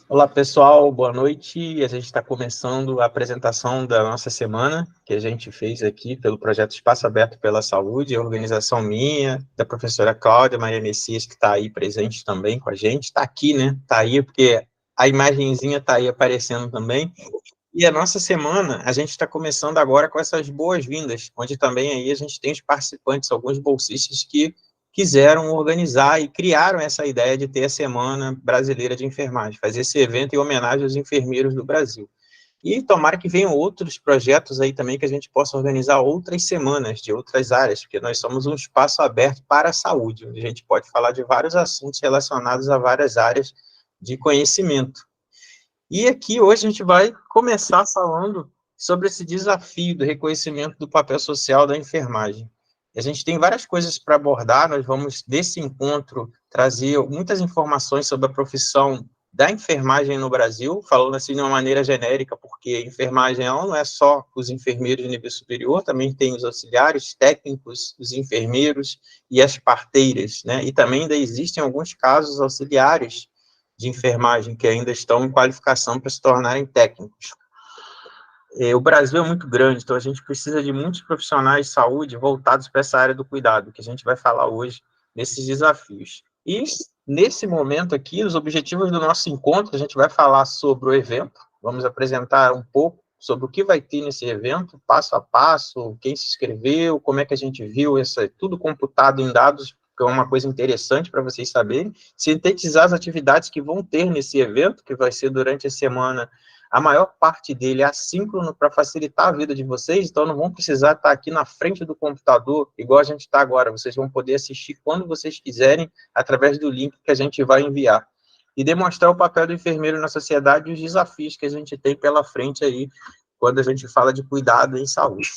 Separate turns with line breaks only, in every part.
Olá, pessoal, boa noite. A gente está começando a apresentação da nossa semana, que a gente fez aqui pelo projeto Espaço Aberto pela Saúde, a organização minha, da professora Cláudia Maria Messias, que está aí presente também com a gente. Está aqui, né? Está aí, porque a imagenzinha está aí aparecendo também. E a nossa semana, a gente está começando agora com essas boas-vindas, onde também aí a gente tem os participantes, alguns bolsistas que quiseram organizar e criaram essa ideia de ter a Semana Brasileira de Enfermagem, fazer esse evento em homenagem aos enfermeiros do Brasil. E tomara que venham outros projetos aí também que a gente possa organizar outras semanas de outras áreas, porque nós somos um espaço aberto para a saúde, onde a gente pode falar de vários assuntos relacionados a várias áreas de conhecimento. E aqui hoje a gente vai começar falando sobre esse desafio do reconhecimento do papel social da enfermagem. A gente tem várias coisas para abordar, nós vamos, desse encontro, trazer muitas informações sobre a profissão da enfermagem no Brasil, falando assim de uma maneira genérica, porque a enfermagem ela não é só os enfermeiros de nível superior, também tem os auxiliares técnicos, os enfermeiros e as parteiras, né? E também ainda existem alguns casos auxiliares de enfermagem que ainda estão em qualificação para se tornarem técnicos. O Brasil é muito grande, então a gente precisa de muitos profissionais de saúde voltados para essa área do cuidado, que a gente vai falar hoje nesses desafios. E, nesse momento aqui, os objetivos do nosso encontro, a gente vai falar sobre o evento, vamos apresentar um pouco sobre o que vai ter nesse evento, passo a passo, quem se inscreveu, como é que a gente viu, tudo computado em dados, que é uma coisa interessante para vocês saberem, sintetizar as atividades que vão ter nesse evento, que vai ser durante a semana. A maior parte dele é assíncrono para facilitar a vida de vocês, então não vão precisar estar aqui na frente do computador, igual a gente está agora. Vocês vão poder assistir quando vocês quiserem, através do link que a gente vai enviar. E demonstrar o papel do enfermeiro na sociedade e os desafios que a gente tem pela frente aí, quando a gente fala de cuidado em saúde.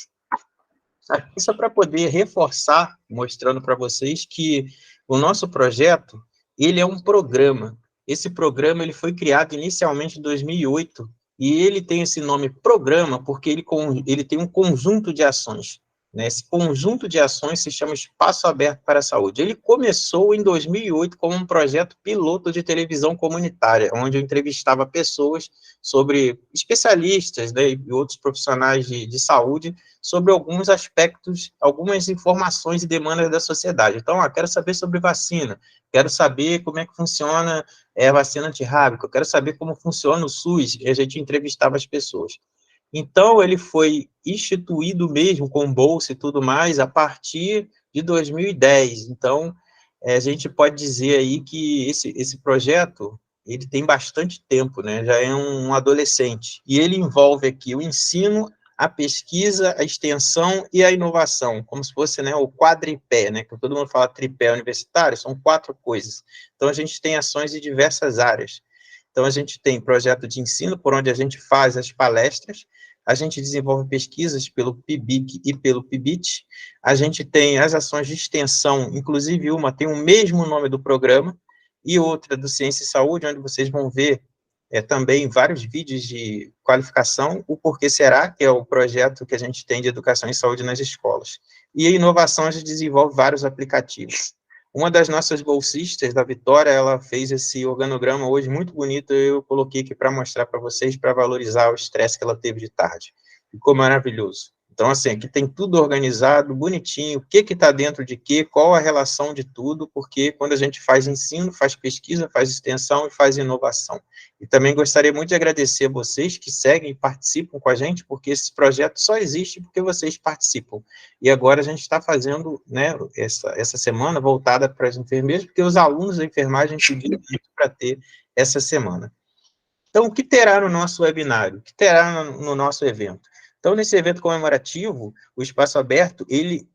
Isso é para poder reforçar, mostrando para vocês que o nosso projeto, ele é um programa. Esse programa ele foi criado inicialmente em 2008, e ele tem esse nome programa porque ele tem um conjunto de ações. Né? Esse conjunto de ações se chama Espaço Aberto para a Saúde. Ele começou em 2008 como um projeto piloto de televisão comunitária, onde eu entrevistava pessoas sobre especialistas, né, e outros profissionais de saúde, sobre alguns aspectos, algumas informações e demandas da sociedade. Então, quero saber sobre vacina, quero saber como é que funciona a vacina antirrábica, quero saber como funciona o SUS, e a gente entrevistava as pessoas. Então, ele foi instituído mesmo com bolsa e tudo mais a partir de 2010. Então, a gente pode dizer aí que esse projeto, ele tem bastante tempo, né? Já é um adolescente. E ele envolve aqui o ensino, a pesquisa, a extensão e a inovação, como se fosse, né, o quadripé, né, que todo mundo fala tripé universitário, são 4 coisas. Então, a gente tem ações em diversas áreas. Então, a gente tem projeto de ensino, por onde a gente faz as palestras, a gente desenvolve pesquisas pelo PIBIC e pelo PIBIT, a gente tem as ações de extensão, inclusive uma tem o mesmo nome do programa, e outra do Ciência e Saúde, onde vocês vão ver também vários vídeos de qualificação, o Porquê Será, que é o projeto que a gente tem de educação em saúde nas escolas. E a inovação, a gente desenvolve vários aplicativos. Uma das nossas bolsistas, da Vitória, ela fez esse organograma hoje muito bonito, eu coloquei aqui para mostrar para vocês, para valorizar o estresse que ela teve de tarde. Ficou maravilhoso. Então, assim, aqui tem tudo organizado, bonitinho, o que está dentro de quê, qual a relação de tudo, porque quando a gente faz ensino, faz pesquisa, faz extensão e faz inovação. E também gostaria muito de agradecer a vocês que seguem e participam com a gente, porque esse projeto só existe porque vocês participam. E agora a gente está fazendo, né, essa semana voltada para as enfermeiras, porque os alunos da enfermagem pediram para ter essa semana. Então, o que terá no nosso webinário? O que terá no nosso evento? Então, nesse evento comemorativo, o Espaço Aberto, ele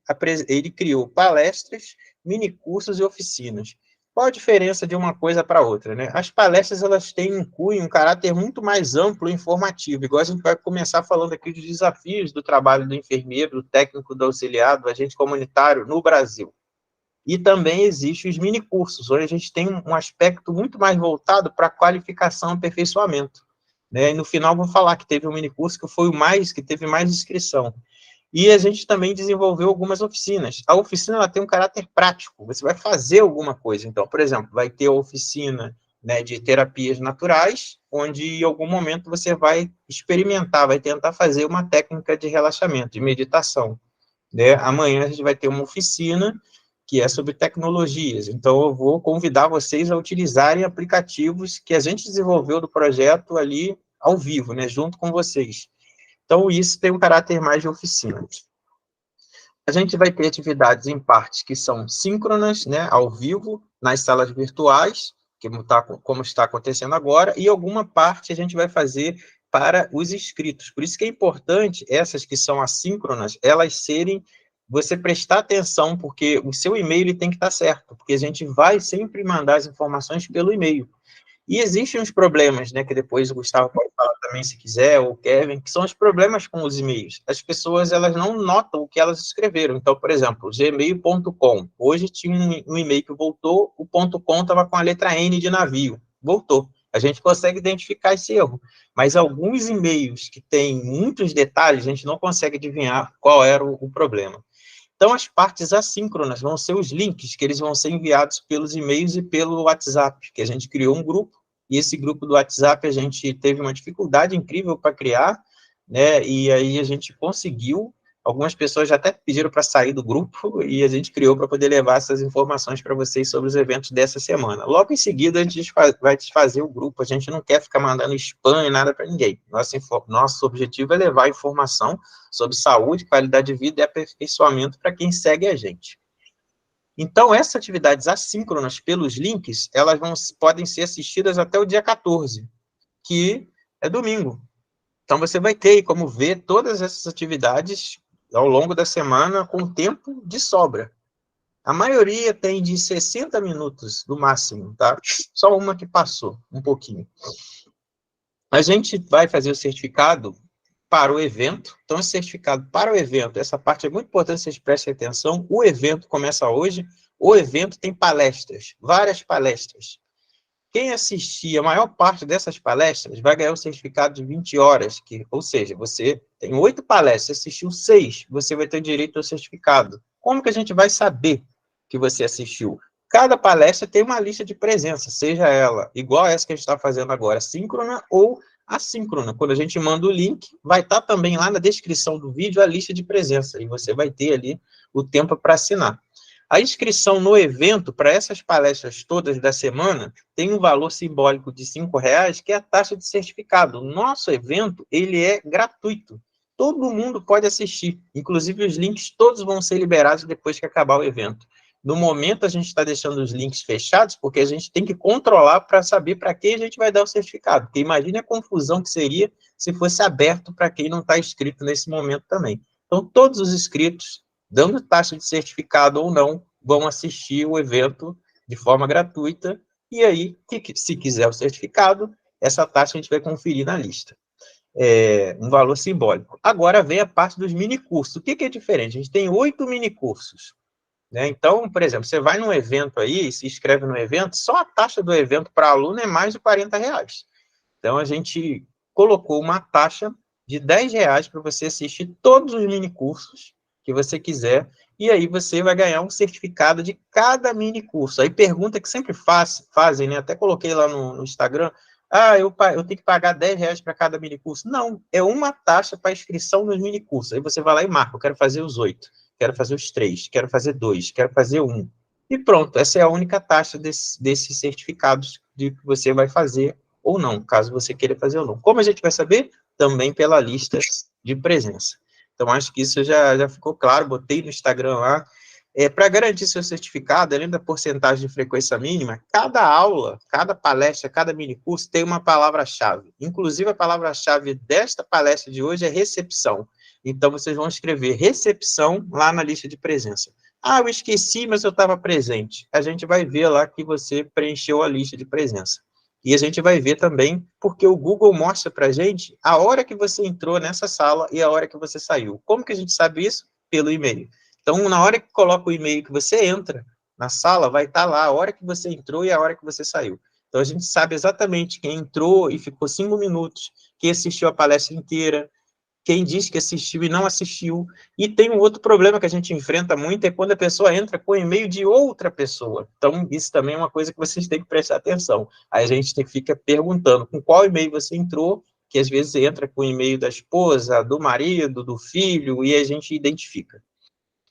criou palestras, minicursos e oficinas. Qual a diferença de uma coisa para outra, né? As palestras, elas têm um cunho, um caráter muito mais amplo e informativo, igual a gente vai começar falando aqui dos desafios do trabalho do enfermeiro, do técnico, do auxiliar, do agente comunitário no Brasil. E também existem os minicursos, onde a gente tem um aspecto muito mais voltado para qualificação e aperfeiçoamento. Né? E no final vou falar que teve um minicurso que foi que teve mais inscrição. E a gente também desenvolveu algumas oficinas. A oficina ela tem um caráter prático, você vai fazer alguma coisa. Então, por exemplo, vai ter a oficina né, de terapias naturais, onde em algum momento você vai experimentar, vai tentar fazer uma técnica de relaxamento, de meditação, né? Amanhã a gente vai ter uma oficina que é sobre tecnologias, então eu vou convidar vocês a utilizarem aplicativos que a gente desenvolveu do projeto ali ao vivo, né, junto com vocês. Então isso tem um caráter mais de oficina. A gente vai ter atividades em partes que são síncronas, né, ao vivo, nas salas virtuais, como está acontecendo agora, e alguma parte a gente vai fazer para os inscritos. Por isso que é importante essas que são assíncronas, elas serem, você prestar atenção, porque o seu e-mail ele tem que estar certo, porque a gente vai sempre mandar as informações pelo e-mail. E existem uns problemas, né, que depois o Gustavo pode falar também, se quiser, ou o Kevin, que são os problemas com os e-mails. As pessoas, elas não notam o que elas escreveram. Então, por exemplo, gmail.com. Hoje tinha um e-mail que voltou, o .com estava com a letra N de navio. Voltou. A gente consegue identificar esse erro. Mas alguns e-mails que têm muitos detalhes, a gente não consegue adivinhar qual era o problema. Então, as partes assíncronas vão ser os links que eles vão ser enviados pelos e-mails e pelo WhatsApp, que a gente criou um grupo, e esse grupo do WhatsApp a gente teve uma dificuldade incrível para criar, né, e aí a gente conseguiu, algumas pessoas já até pediram para sair do grupo, e a gente criou para poder levar essas informações para vocês sobre os eventos dessa semana. Logo em seguida, a gente vai desfazer o grupo, a gente não quer ficar mandando spam e nada para ninguém. Nosso objetivo é levar informação sobre saúde, qualidade de vida e aperfeiçoamento para quem segue a gente. Então, essas atividades assíncronas pelos links, elas podem ser assistidas até o dia 14, que é domingo. Então, você vai ter como ver todas essas atividades ao longo da semana com tempo de sobra. A maioria tem de 60 minutos, no máximo, tá? Só uma que passou, um pouquinho. A gente vai fazer o certificado para o evento. Então, esse certificado para o evento, essa parte é muito importante, vocês prestem atenção. O evento começa hoje. O evento tem palestras, várias palestras. Quem assistir a maior parte dessas palestras vai ganhar um certificado de 20 horas, ou seja, você tem 8 palestras, assistiu 6, você vai ter direito ao certificado. Como que a gente vai saber que você assistiu? Cada palestra tem uma lista de presença, seja ela igual a essa que a gente está fazendo agora, síncrona ou assíncrona. Quando a gente manda o link, vai estar também lá na descrição do vídeo a lista de presença, e você vai ter ali o tempo para assinar. A inscrição no evento, para essas palestras todas da semana, tem um valor simbólico de R$5, que é a taxa de certificado. O nosso evento, ele é gratuito. Todo mundo pode assistir. Inclusive, os links todos vão ser liberados depois que acabar o evento. No momento, a gente está deixando os links fechados, porque a gente tem que controlar para saber para quem a gente vai dar o certificado. Porque imagine a confusão que seria se fosse aberto para quem não está inscrito nesse momento também. Então, todos os inscritos, dando taxa de certificado ou não, vão assistir o evento de forma gratuita, e aí, se quiser o certificado, essa taxa a gente vai conferir na lista. É um valor simbólico. Agora vem a parte dos minicursos. O que é diferente? A gente tem 8 minicursos, né? Então, por exemplo, você vai num evento aí, se inscreve no evento, só a taxa do evento para aluno é mais de R$40. Então, a gente colocou uma taxa de R$10 para você assistir todos os minicursos que você quiser, e aí você vai ganhar um certificado de cada minicurso. Aí pergunta que sempre fazem, né? Até coloquei lá no Instagram, eu tenho que pagar R$10 para cada minicurso. Não, é uma taxa para inscrição nos minicursos. Aí você vai lá e marca, eu quero fazer os 8, quero fazer os 3, quero fazer 2, quero fazer 1. E pronto, essa é a única taxa desses certificados de que você vai fazer ou não, caso você queira fazer ou não. Como a gente vai saber? Também pela lista de presença. Então, acho que isso já ficou claro, botei no Instagram lá. Para garantir seu certificado, além da porcentagem de frequência mínima, cada aula, cada palestra, cada minicurso tem uma palavra-chave. Inclusive, a palavra-chave desta palestra de hoje é recepção. Então, vocês vão escrever recepção lá na lista de presença. Eu esqueci, mas eu estava presente. A gente vai ver lá que você preencheu a lista de presença. E a gente vai ver também, porque o Google mostra para a gente a hora que você entrou nessa sala e a hora que você saiu. Como que a gente sabe isso? Pelo e-mail. Então, na hora que coloca o e-mail que você entra na sala, vai estar lá a hora que você entrou e a hora que você saiu. Então, a gente sabe exatamente quem entrou e ficou 5 minutos, quem assistiu a palestra inteira, quem diz que assistiu e não assistiu. E tem um outro problema que a gente enfrenta muito, é quando a pessoa entra com o e-mail de outra pessoa. Então, isso também é uma coisa que vocês têm que prestar atenção. Aí a gente fica perguntando com qual e-mail você entrou, que às vezes entra com o e-mail da esposa, do marido, do filho, e a gente identifica.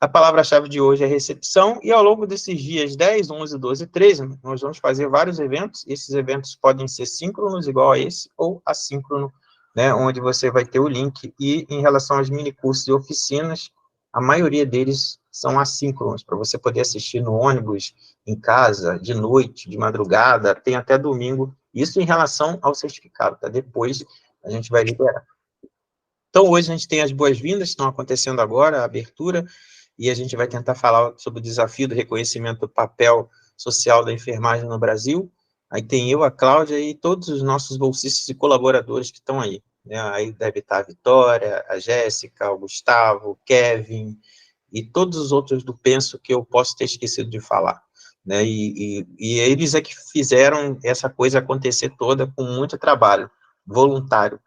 A palavra-chave de hoje é recepção, e ao longo desses dias 10, 11, 12 e 13, nós vamos fazer vários eventos. Esses eventos podem ser síncronos, igual a esse, ou assíncrono, né, onde você vai ter o link. E em relação aos minicursos e oficinas, a maioria deles são assíncronos, para você poder assistir no ônibus, em casa, de noite, de madrugada, tem até domingo. Isso em relação ao certificado, tá? Depois a gente vai liberar. Então, hoje a gente tem as boas-vindas, estão acontecendo agora, a abertura, e a gente vai tentar falar sobre o desafio do reconhecimento do papel social da enfermagem no Brasil. Aí tem eu, a Cláudia e todos os nossos bolsistas e colaboradores que estão aí, né? Aí deve estar a Vitória, a Jéssica, o Gustavo, o Kevin, e todos os outros do Penso que eu posso ter esquecido de falar, né? E eles é que fizeram essa coisa acontecer toda com muito trabalho voluntário.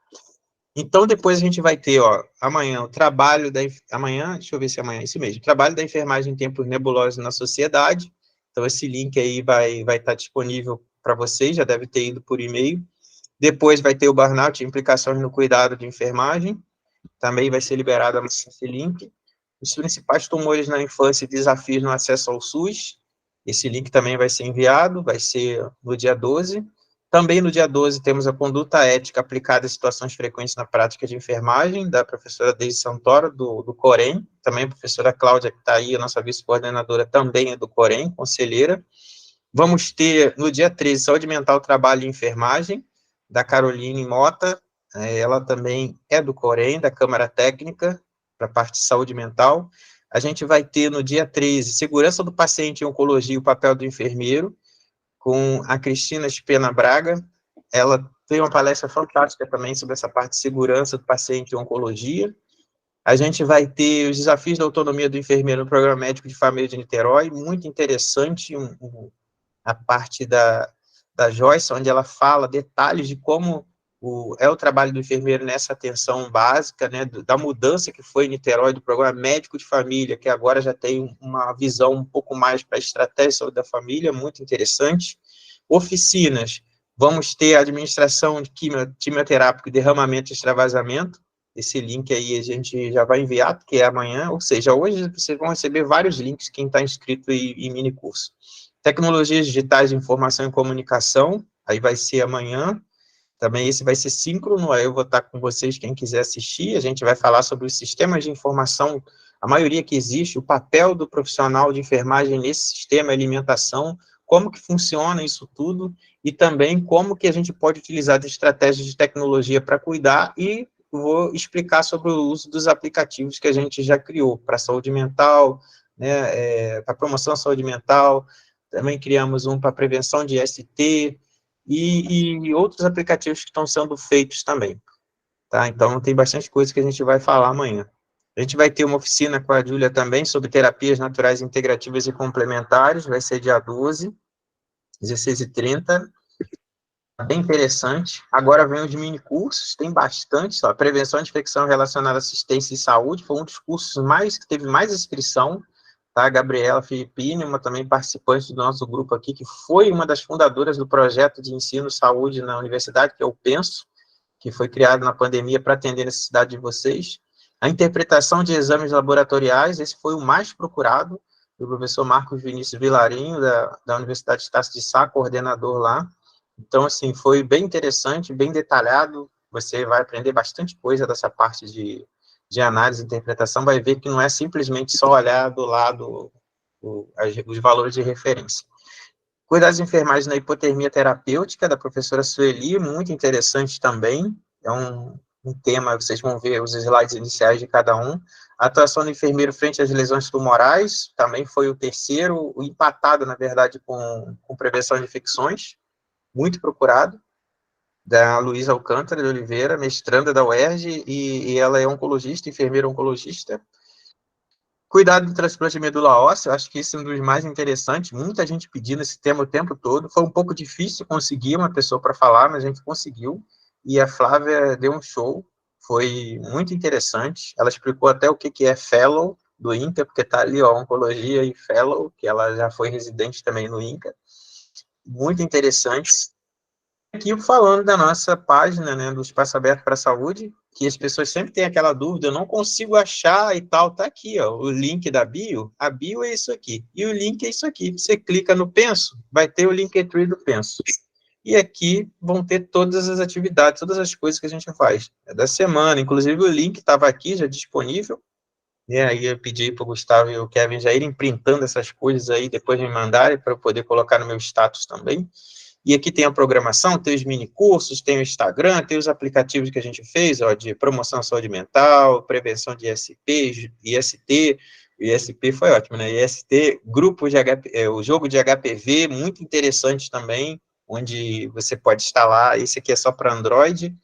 Então, depois a gente vai ter, ó, amanhã, o trabalho da... Amanhã, deixa eu ver se é amanhã, isso mesmo. Trabalho da enfermagem em tempos nebulosos na sociedade. Então, esse link aí vai estar disponível para vocês, já deve ter ido por e-mail. Depois vai ter o burnout, implicações no cuidado de enfermagem. Também vai ser liberado esse link. Os principais tumores na infância e desafios no acesso ao SUS. Esse link também vai ser enviado, vai ser no dia 12. Também no dia 12 temos a conduta ética aplicada a situações frequentes na prática de enfermagem, da professora Deise Santoro, do Corém, também a professora Cláudia, que está aí, a nossa vice-coordenadora, também é do Corém, conselheira. Vamos ter, no dia 13, Saúde Mental, Trabalho e Enfermagem, da Caroline Mota, ela também é do Corém, da Câmara Técnica, para a parte de saúde mental. A gente vai ter, no dia 13, Segurança do Paciente em Oncologia e o Papel do Enfermeiro, com a Cristina Spena Braga. Ela tem uma palestra fantástica também sobre essa parte de segurança do paciente em oncologia. A gente vai ter os desafios da autonomia do enfermeiro no Programa Médico de Família de Niterói, muito interessante, a parte da Joyce, onde ela fala detalhes de como é o trabalho do enfermeiro nessa atenção básica, né, da mudança que foi em Niterói, do Programa Médico de Família, que agora já tem uma visão um pouco mais para a estratégia de saúde da família, muito interessante. Oficinas, vamos ter a administração de quimioterápico e derramamento e extravasamento. Esse link aí a gente já vai enviar, porque é amanhã, ou seja, hoje vocês vão receber vários links, quem está inscrito em mini curso. Tecnologias digitais de informação e comunicação, aí vai ser amanhã. Também esse vai ser síncrono, aí eu vou estar com vocês, quem quiser assistir. A gente vai falar sobre os sistemas de informação, a maioria que existe, o papel do profissional de enfermagem nesse sistema, alimentação, como que funciona isso tudo, e também como que a gente pode utilizar de estratégias de tecnologia para cuidar, e vou explicar sobre o uso dos aplicativos que a gente já criou para a saúde mental, né, para promoção da saúde mental. Também criamos um para prevenção de ST, e outros aplicativos que estão sendo feitos também, tá? Então, tem bastante coisa que a gente vai falar amanhã. A gente vai ter uma oficina com a Júlia também, sobre terapias naturais integrativas e complementares, vai ser dia 12, 16h30, bem interessante. Agora vem os mini cursos, tem bastante, ó, prevenção de infecção relacionada à assistência e saúde, foi um dos cursos que teve mais inscrição, tá? A Gabriela Filippini, uma também participante do nosso grupo aqui, que foi uma das fundadoras do projeto de ensino saúde na universidade, que é o Penso, que foi criado na pandemia para atender a necessidade de vocês. A interpretação de exames laboratoriais, esse foi o mais procurado, do professor Marcos Vinícius Vilarinho, da Universidade de Estácio de Sá, coordenador lá. Então, assim, foi bem interessante, bem detalhado, você vai aprender bastante coisa dessa parte de análise e interpretação, vai ver que não é simplesmente só olhar do lado os valores de referência. Cuidados de enfermagem na hipotermia terapêutica, da professora Sueli, muito interessante também, é um tema, vocês vão ver os slides iniciais de cada um. A atuação do enfermeiro frente às lesões tumorais, também foi o terceiro, o empatado, na verdade, com prevenção de infecções, muito procurado, da Luísa Alcântara de Oliveira, mestranda da UERJ, e ela é oncologista, enfermeira oncologista. Cuidado do transplante de medula óssea, eu acho que esse é um dos mais interessantes, muita gente pedindo esse tema o tempo todo, foi um pouco difícil conseguir uma pessoa para falar, mas a gente conseguiu, e a Flávia deu um show, foi muito interessante. Ela explicou até o que é Fellow do INCA, porque está ali, ó, Oncologia e Fellow, que ela já foi residente também no INCA. Muito interessante. Aqui falando da nossa página, né, do Espaço Aberto para a Saúde, que as pessoas sempre têm aquela dúvida, eu não consigo achar e tal, tá aqui, ó, o link da bio, a bio é isso aqui, e o link é isso aqui. Você clica no Penso, vai ter o Linktree do Penso. E aqui vão ter todas as atividades, todas as coisas que a gente faz. É da semana, inclusive o link estava aqui, já disponível, e aí eu pedi para o Gustavo e o Kevin já irem printando essas coisas aí, depois me mandarem, para eu poder colocar no meu status também. E aqui tem a programação, tem os mini-cursos, tem o Instagram, tem os aplicativos que a gente fez, ó, de promoção à saúde mental, prevenção de ISP, IST, o ISP foi ótimo, né? IST, grupo de o jogo de HPV, muito interessante também, onde você pode instalar, esse aqui é só para Android,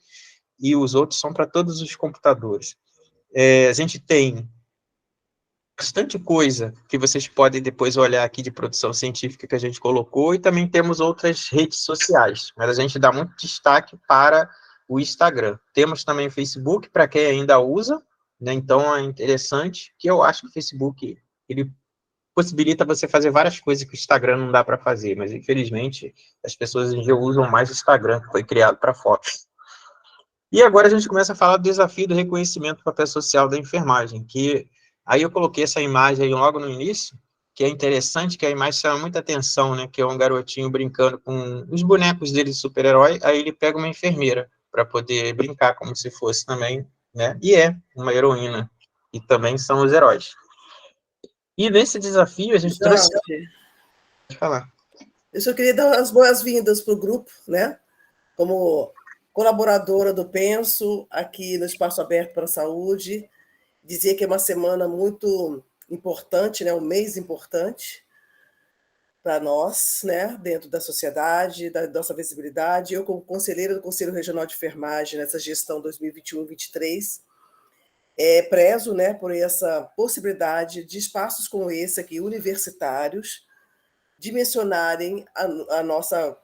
e os outros são para todos os computadores. A gente tem bastante coisa que vocês podem depois olhar aqui de produção científica que a gente colocou, e também temos outras redes sociais, mas a gente dá muito destaque para o Instagram. Temos também o Facebook, para quem ainda usa, né? Então é interessante, que eu acho que o Facebook, ele possibilita você fazer várias coisas que o Instagram não dá para fazer, mas infelizmente as pessoas hoje em dia usam mais o Instagram, que foi criado para fotos. E agora a gente começa a falar do desafio do reconhecimento do papel social da enfermagem, que aí eu coloquei essa imagem aí logo no início, que é interessante, que a imagem chama muita atenção, né, que é um garotinho brincando com os bonecos dele de super-herói, aí ele pega uma enfermeira para poder brincar como se fosse também, né, e é uma heroína, e também são os heróis. E nesse desafio a gente trouxe... Pode falar.
Eu só queria dar as boas-vindas para o grupo, né, como colaboradora do Penso, aqui no Espaço Aberto para a Saúde, dizer que é uma semana muito importante, né, um mês importante para nós, né, dentro da sociedade, da nossa visibilidade. Eu, como conselheira do Conselho Regional de Enfermagem nessa gestão 2021-23, prezo, né, por essa possibilidade de espaços como esse aqui, universitários, dimensionarem a nossa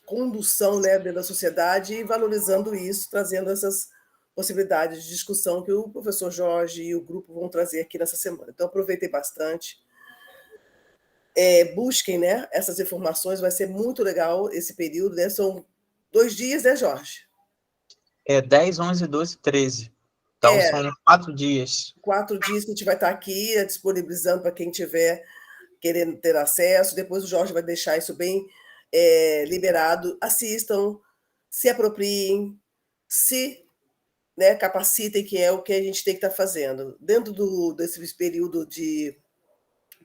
condução, né, dentro da sociedade e valorizando isso, trazendo essas possibilidades de discussão que o professor Jorge e o grupo vão trazer aqui nessa semana. Então, aproveitei bastante. Busquem, né, essas informações, vai ser muito legal esse período, né? São 2 dias, né, Jorge?
10, 11, 12, 13. Então, são 4 dias.
4 dias que a gente vai estar aqui disponibilizando para quem tiver querendo ter acesso. Depois o Jorge vai deixar isso bem liberado. Assistam, se apropriem, se, né, capacitem, que é o que a gente tem que estar fazendo. Dentro desse período de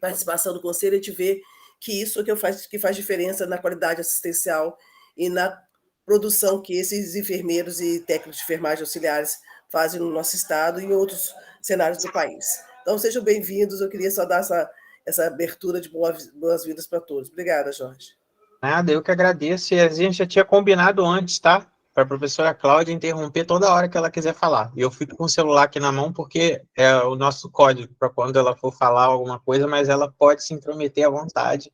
participação do Conselho, a gente vê que isso é que faz diferença na qualidade assistencial e na produção que esses enfermeiros e técnicos de enfermagem auxiliares fazem no nosso estado e em outros cenários do país. Então, sejam bem-vindos. Eu queria só dar essa abertura de boas-vindas para todos. Obrigada, Jorge.
Nada, eu que agradeço. E a gente já tinha combinado antes, tá? Para a professora Cláudia interromper toda hora que ela quiser falar. E eu fico com o celular aqui na mão, porque é o nosso código para quando ela for falar alguma coisa, mas ela pode se intrometer à vontade,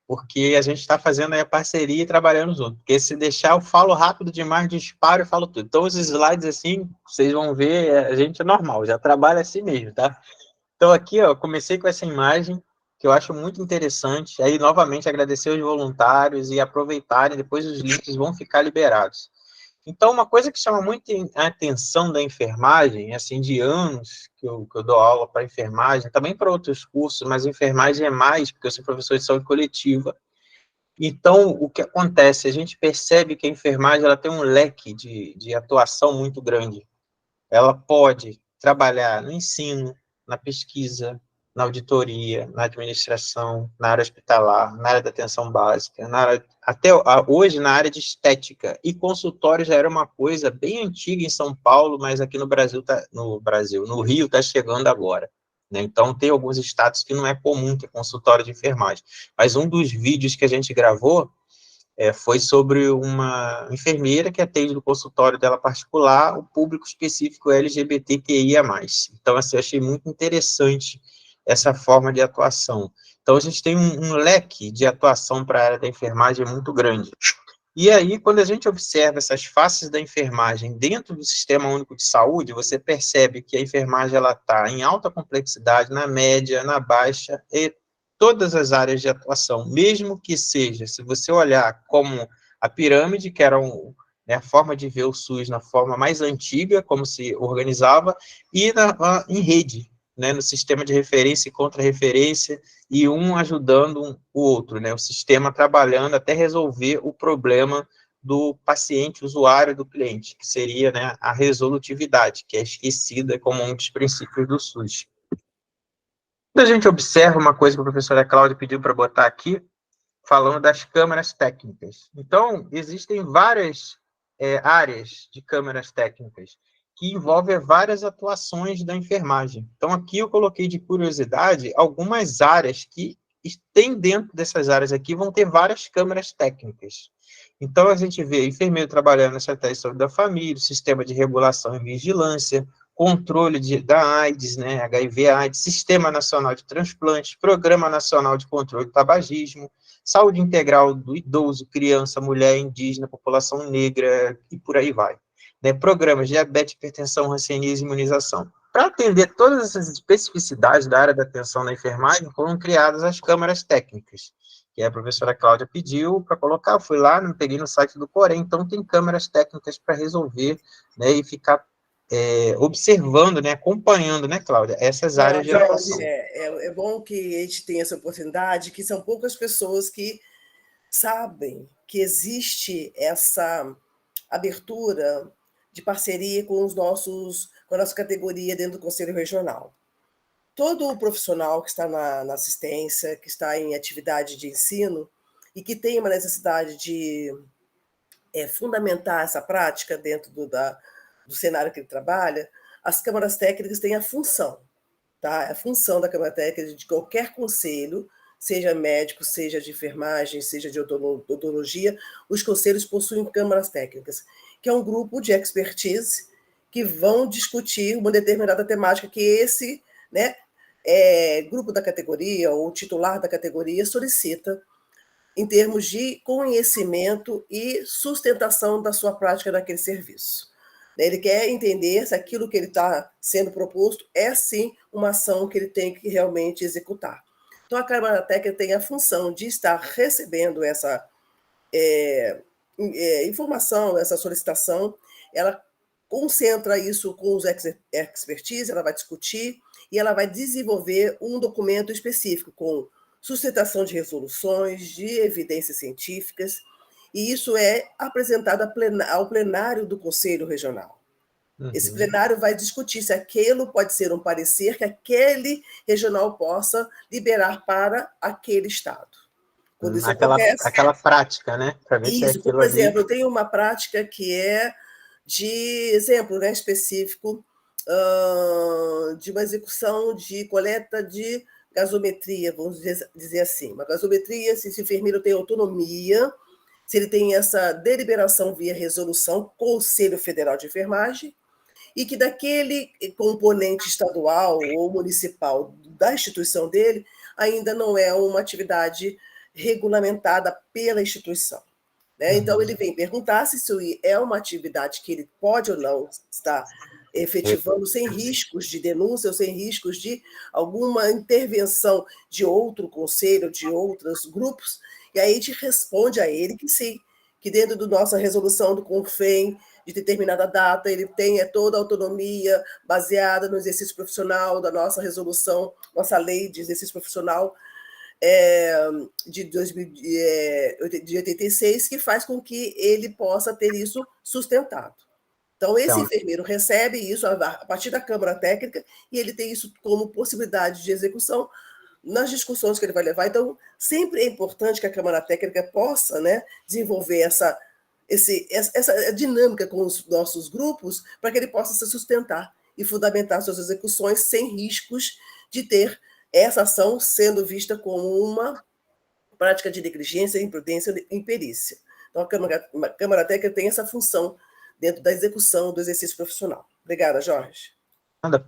porque a gente está fazendo aí a parceria e trabalhando junto. Porque se deixar, eu falo rápido demais, disparo e falo tudo. Então, os slides, assim, vocês vão ver, a gente é normal, já trabalha assim mesmo, tá? Então, aqui, ó, comecei com essa imagem, que eu acho muito interessante. Aí, novamente, agradecer aos voluntários e aproveitarem, depois os links vão ficar liberados. Então, uma coisa que chama muito a atenção da enfermagem, assim, de anos que eu dou aula para enfermagem, também para outros cursos, mas enfermagem é mais, porque eu sou professor de saúde coletiva. Então, o que acontece? A gente percebe que a enfermagem ela tem um leque de atuação muito grande. Ela pode trabalhar no ensino, na pesquisa, na auditoria, na administração, na área hospitalar, na área da atenção básica, até hoje na área de estética. E consultório já era uma coisa bem antiga em São Paulo, mas aqui no no Rio está chegando agora. Né? Então, tem alguns estados que não é comum ter consultório de enfermagem. Mas um dos vídeos que a gente gravou foi sobre uma enfermeira que atende no consultório dela particular o público específico LGBTQIA+. Então, assim, eu achei muito interessante essa forma de atuação. Então, a gente tem um leque de atuação para a área da enfermagem muito grande. E aí, quando a gente observa essas faces da enfermagem dentro do Sistema Único de Saúde, você percebe que a enfermagem está em alta complexidade, na média, na baixa, e todas as áreas de atuação, mesmo que seja, se você olhar como a pirâmide, que era a forma de ver o SUS na forma mais antiga, como se organizava, e em rede, né, no sistema de referência e contra-referência, e um ajudando o outro, né, o sistema trabalhando até resolver o problema do paciente, usuário, do cliente, que seria, né, a resolutividade, que é esquecida como um dos princípios do SUS. Quando a gente observa uma coisa que a professora Cláudia pediu para botar aqui, falando das câmaras técnicas. Então, existem várias áreas de câmaras técnicas que envolvem várias atuações da enfermagem. Então, aqui eu coloquei de curiosidade algumas áreas que tem dentro dessas áreas aqui, vão ter várias câmaras técnicas. Então, a gente vê enfermeiro trabalhando na estratégia de saúde da família, sistema de regulação e vigilância, controle da AIDS, né, HIV/AIDS, Sistema Nacional de Transplantes, Programa Nacional de Controle do Tabagismo, saúde integral do idoso, criança, mulher, indígena, população negra, e por aí vai. Né, programas de diabetes, hipertensão, hanseníase e imunização. Para atender todas essas especificidades da área da atenção na enfermagem, foram criadas as câmaras técnicas, que a professora Cláudia pediu para colocar, eu fui lá, não peguei no site do Corém, então tem câmaras técnicas para resolver, né, e ficar observando, né, acompanhando, né, Cláudia, essas áreas de atuação.
É bom que a gente tenha essa oportunidade, que são poucas pessoas que sabem que existe essa abertura de parceria com com a nossa categoria dentro do Conselho Regional. Todo o profissional que está na assistência, que está em atividade de ensino e que tem uma necessidade de fundamentar essa prática dentro do cenário que ele trabalha, as câmaras técnicas têm a função, tá? A função da Câmara Técnica de qualquer conselho, seja médico, seja de enfermagem, seja de odontologia, os conselhos possuem câmaras técnicas, que é um grupo de expertise que vão discutir uma determinada temática que esse, né, grupo da categoria ou titular da categoria solicita em termos de conhecimento e sustentação da sua prática naquele serviço. Ele quer entender se aquilo que ele está sendo proposto é, sim, uma ação que ele tem que realmente executar. Então, a Câmara Técnica tem a função de estar recebendo essa informação, essa solicitação, ela concentra isso com os expertise, ela vai discutir e ela vai desenvolver um documento específico com sustentação de resoluções, de evidências científicas, e isso é apresentado ao plenário do Conselho Regional. Esse plenário vai discutir se aquilo pode ser um parecer que aquele regional possa liberar para aquele estado.
Quando isso acontece, aquela prática, né? Para ver se é aquilo
por exemplo, eu tenho uma prática que é de exemplo, né, específico de uma execução de coleta de gasometria, vamos dizer assim. Uma gasometria, se esse enfermeiro tem autonomia, se ele tem essa deliberação via resolução, Conselho Federal de Enfermagem, e que daquele componente estadual ou municipal da instituição dele ainda não é uma atividade regulamentada pela instituição. Né? Então, ele vem perguntar se isso é uma atividade que ele pode ou não estar efetivando sem riscos de denúncia ou sem riscos de alguma intervenção de outro conselho, de outros grupos, e aí a gente responde a ele que sim, que dentro da nossa resolução do CONFEM, de determinada data, ele tem toda a autonomia baseada no exercício profissional da nossa resolução, nossa lei de exercício profissional de 86, que faz com que ele possa ter isso sustentado. Então, esse enfermeiro recebe isso a partir da Câmara Técnica e ele tem isso como possibilidade de execução nas discussões que ele vai levar. Então, sempre é importante que a Câmara Técnica possa, né, desenvolver essa dinâmica com os nossos grupos para que ele possa se sustentar e fundamentar suas execuções sem riscos de ter essa ação sendo vista como uma prática de negligência, imprudência e imperícia. Então, a Câmara Técnica tem essa função dentro da execução do exercício profissional. Obrigada, Jorge.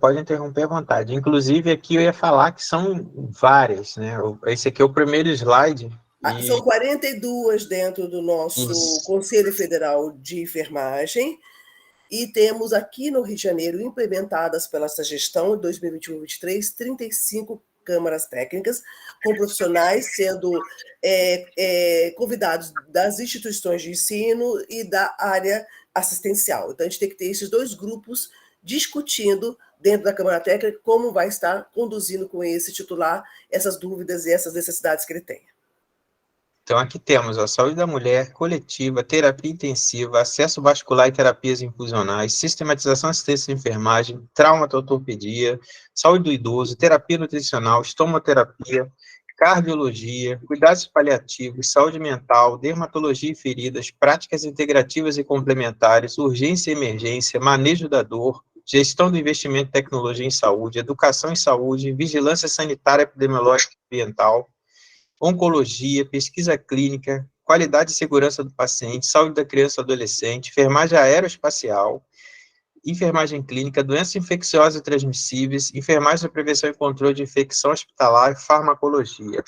Pode interromper à vontade. Inclusive, aqui eu ia falar que são várias, né? Esse aqui é o primeiro slide,
São 42 dentro do nosso Conselho Federal de Enfermagem, e temos aqui no Rio de Janeiro, implementadas pela essa gestão, 2021-2023, 35 câmaras técnicas, com profissionais sendo convidados das instituições de ensino e da área assistencial. Então, a gente tem que ter esses dois grupos discutindo dentro da Câmara Técnica como vai estar conduzindo com esse titular essas dúvidas e essas necessidades que ele tem.
Então, aqui temos a saúde da mulher, coletiva, terapia intensiva, acesso vascular e terapias infusionais, sistematização e assistência de enfermagem, traumatortopedia, saúde do idoso, terapia nutricional, estomoterapia, cardiologia, cuidados paliativos, saúde mental, dermatologia e feridas, práticas integrativas e complementares, urgência e emergência, manejo da dor, gestão do investimento em tecnologia em saúde, educação em saúde, vigilância sanitária, epidemiológica e ambiental, oncologia, pesquisa clínica, qualidade e segurança do paciente, saúde da criança e adolescente, enfermagem aeroespacial, enfermagem clínica, doenças infecciosas e transmissíveis, enfermagem de prevenção e controle de infecção hospitalar, farmacologia.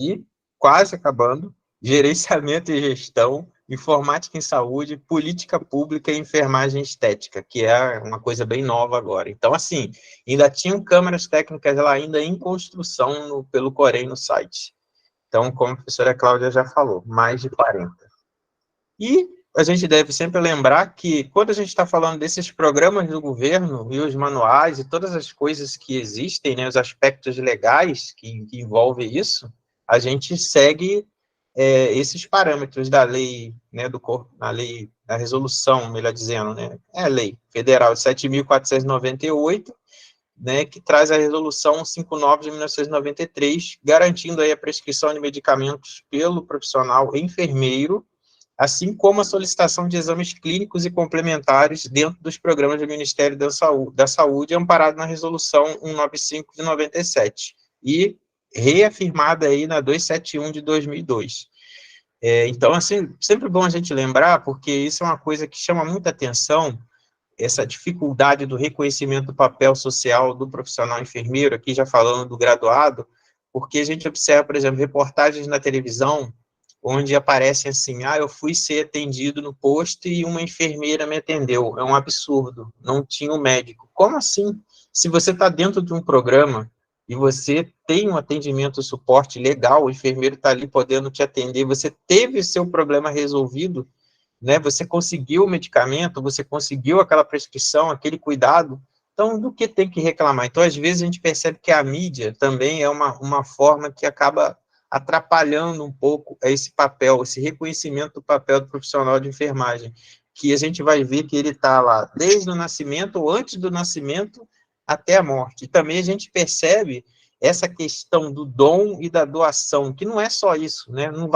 E, quase acabando, gerenciamento e gestão, informática em saúde, política pública e enfermagem estética, que é uma coisa bem nova agora. Então, assim, ainda tinham câmaras técnicas lá ainda em construção pelo Corém no site. Então, como a professora Cláudia já falou, mais de 40. E a gente deve sempre lembrar que, quando a gente está falando desses programas do governo e os manuais e todas as coisas que existem, né, os aspectos legais que envolvem isso, a gente segue esses parâmetros da lei, né, na lei, da resolução, melhor dizendo, né, a lei federal de 7.498, né, que traz a resolução 59 de 1993, garantindo aí a prescrição de medicamentos pelo profissional enfermeiro, assim como a solicitação de exames clínicos e complementares dentro dos programas do Ministério da Saúde, amparado na resolução 195 de 97, e reafirmada aí na 271 de 2002. Então, assim, sempre bom a gente lembrar, porque isso é uma coisa que chama muita atenção, essa dificuldade do reconhecimento do papel social do profissional enfermeiro, aqui já falando do graduado, porque a gente observa, por exemplo, reportagens na televisão, onde aparecem assim, eu fui ser atendido no posto e uma enfermeira me atendeu. É um absurdo, não tinha um médico. Como assim? Se você está dentro de um programa e você tem um atendimento, suporte legal, o enfermeiro está ali podendo te atender, você teve o seu problema resolvido, né? Você conseguiu o medicamento, você conseguiu aquela prescrição, aquele cuidado, então do que tem que reclamar? Então, às vezes, a gente percebe que a mídia também é uma forma que acaba atrapalhando um pouco esse papel, esse reconhecimento do papel do profissional de enfermagem, que a gente vai ver que ele está lá desde o nascimento, ou antes do nascimento, até a morte. E também a gente percebe essa questão do dom e da doação, que não é só isso, né? Não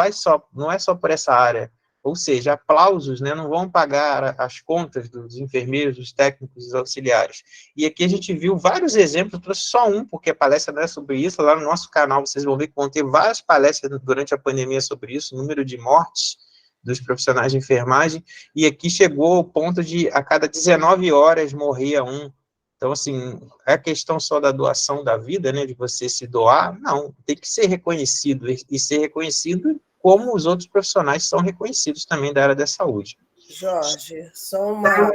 é só por essa área. Ou seja, aplausos, né, não vão pagar as contas dos enfermeiros, dos técnicos, dos auxiliares. E aqui a gente viu vários exemplos, eu trouxe só um, porque a palestra não é sobre isso, lá no nosso canal vocês vão ver que vão ter várias palestras durante a pandemia sobre isso, número de mortes dos profissionais de enfermagem, e aqui chegou ao ponto de, a cada 19 horas, morria um. Então, assim, é questão só da doação da vida, né, de você se doar? Não, tem que ser reconhecido, e ser reconhecido como os outros profissionais são reconhecidos também da área da saúde.
Jorge, só uma...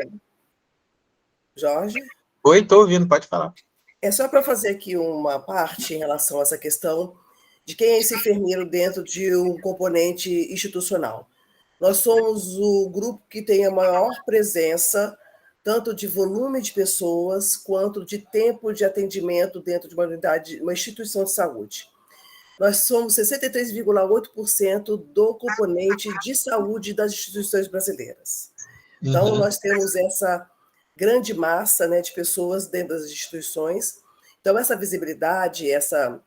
Jorge?
Oi, estou ouvindo, pode falar.
É só para fazer aqui uma parte em relação a essa questão de quem é esse enfermeiro dentro de um componente institucional. Nós somos o grupo que tem a maior presença, tanto de volume de pessoas, quanto de tempo de atendimento dentro de uma unidade, uma instituição de saúde. Nós somos 63,8% do componente de saúde das instituições brasileiras. Então, nós temos essa grande massa, né, de pessoas dentro das instituições. Então, essa visibilidade, essa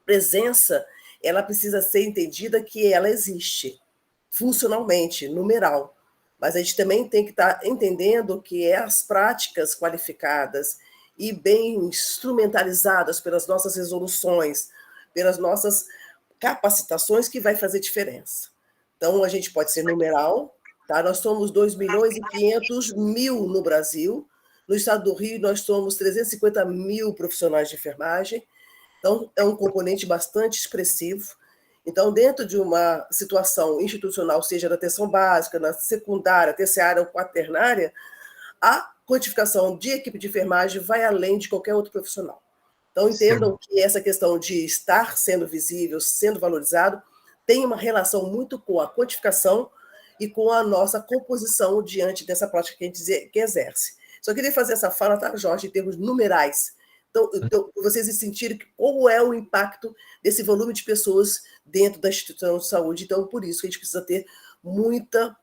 presença, ela precisa ser entendida que ela existe, funcionalmente, numeral. Mas a gente também tem que estar entendendo que as práticas qualificadas e bem instrumentalizadas pelas nossas resoluções, pelas nossas capacitações, que vai fazer diferença. Então, a gente pode ser numeral, tá? Nós somos 2.500.000 no Brasil. No estado do Rio, nós somos 350 mil profissionais de enfermagem. Então, é um componente bastante expressivo. Então, dentro de uma situação institucional, seja na atenção básica, na secundária, terciária ou quaternária, a quantificação de equipe de enfermagem vai além de qualquer outro profissional. Então, entendam que essa questão de estar sendo visível, sendo valorizado, tem uma relação muito com a quantificação e com a nossa composição diante dessa prática que a gente que exerce. Só queria fazer essa fala, tá, Jorge, em termos numerais. Então, vocês sentirem qual é o impacto desse volume de pessoas dentro da instituição de saúde. Então, por isso que a gente precisa ter muita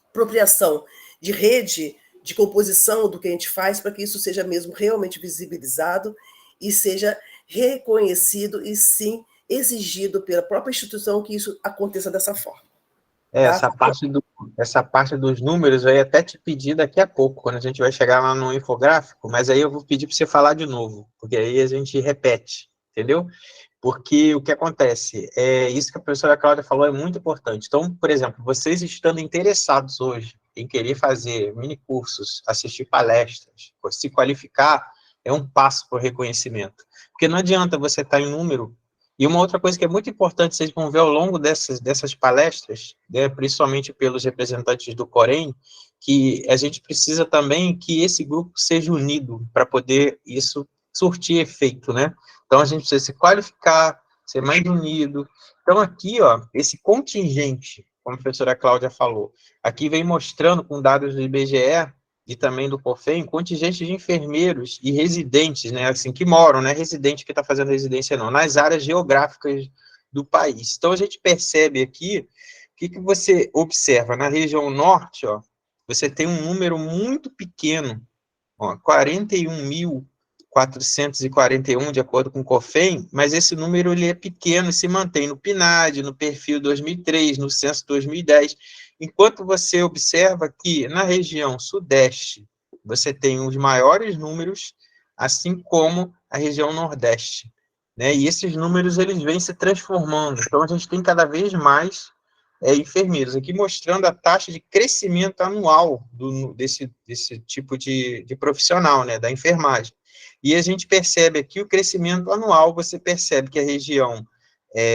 apropriação de rede, de composição do que a gente faz, para que isso seja mesmo realmente visibilizado e seja reconhecido e, sim, exigido pela própria instituição que isso aconteça dessa forma. Tá?
Essa parte dos números eu ia até te pedir daqui a pouco, quando a gente vai chegar lá no infográfico, mas aí eu vou pedir para você falar de novo, porque aí a gente repete, entendeu? Porque o que acontece, isso que a professora Cláudia falou é muito importante. Então, por exemplo, vocês estando interessados hoje em querer fazer minicursos, assistir palestras, se qualificar, é um passo para o reconhecimento. Porque não adianta você estar em número. E uma outra coisa que é muito importante, vocês vão ver ao longo dessas palestras, né, principalmente pelos representantes do Corém, que a gente precisa também que esse grupo seja unido para poder isso surtir efeito, né? Então, a gente precisa se qualificar, ser mais unido. Então, aqui, ó, esse contingente, como a professora Cláudia falou, aqui vem mostrando com dados do IBGE e também do COFEM, contingente de enfermeiros e residentes, né, assim, que moram, né, residente que está fazendo residência não, nas áreas geográficas do país. Então, a gente percebe aqui, o que você observa? Na região norte, ó, você tem um número muito pequeno, ó, 41.441, de acordo com o COFEM, mas esse número ele é pequeno e se mantém no PNAD, no perfil 2003, no censo 2010, enquanto você observa que na região sudeste você tem os maiores números, assim como a região nordeste, né? E esses números eles vêm se transformando, então a gente tem cada vez mais enfermeiros, aqui mostrando a taxa de crescimento anual desse tipo de profissional, né, da enfermagem. E a gente percebe aqui o crescimento anual, você percebe que a região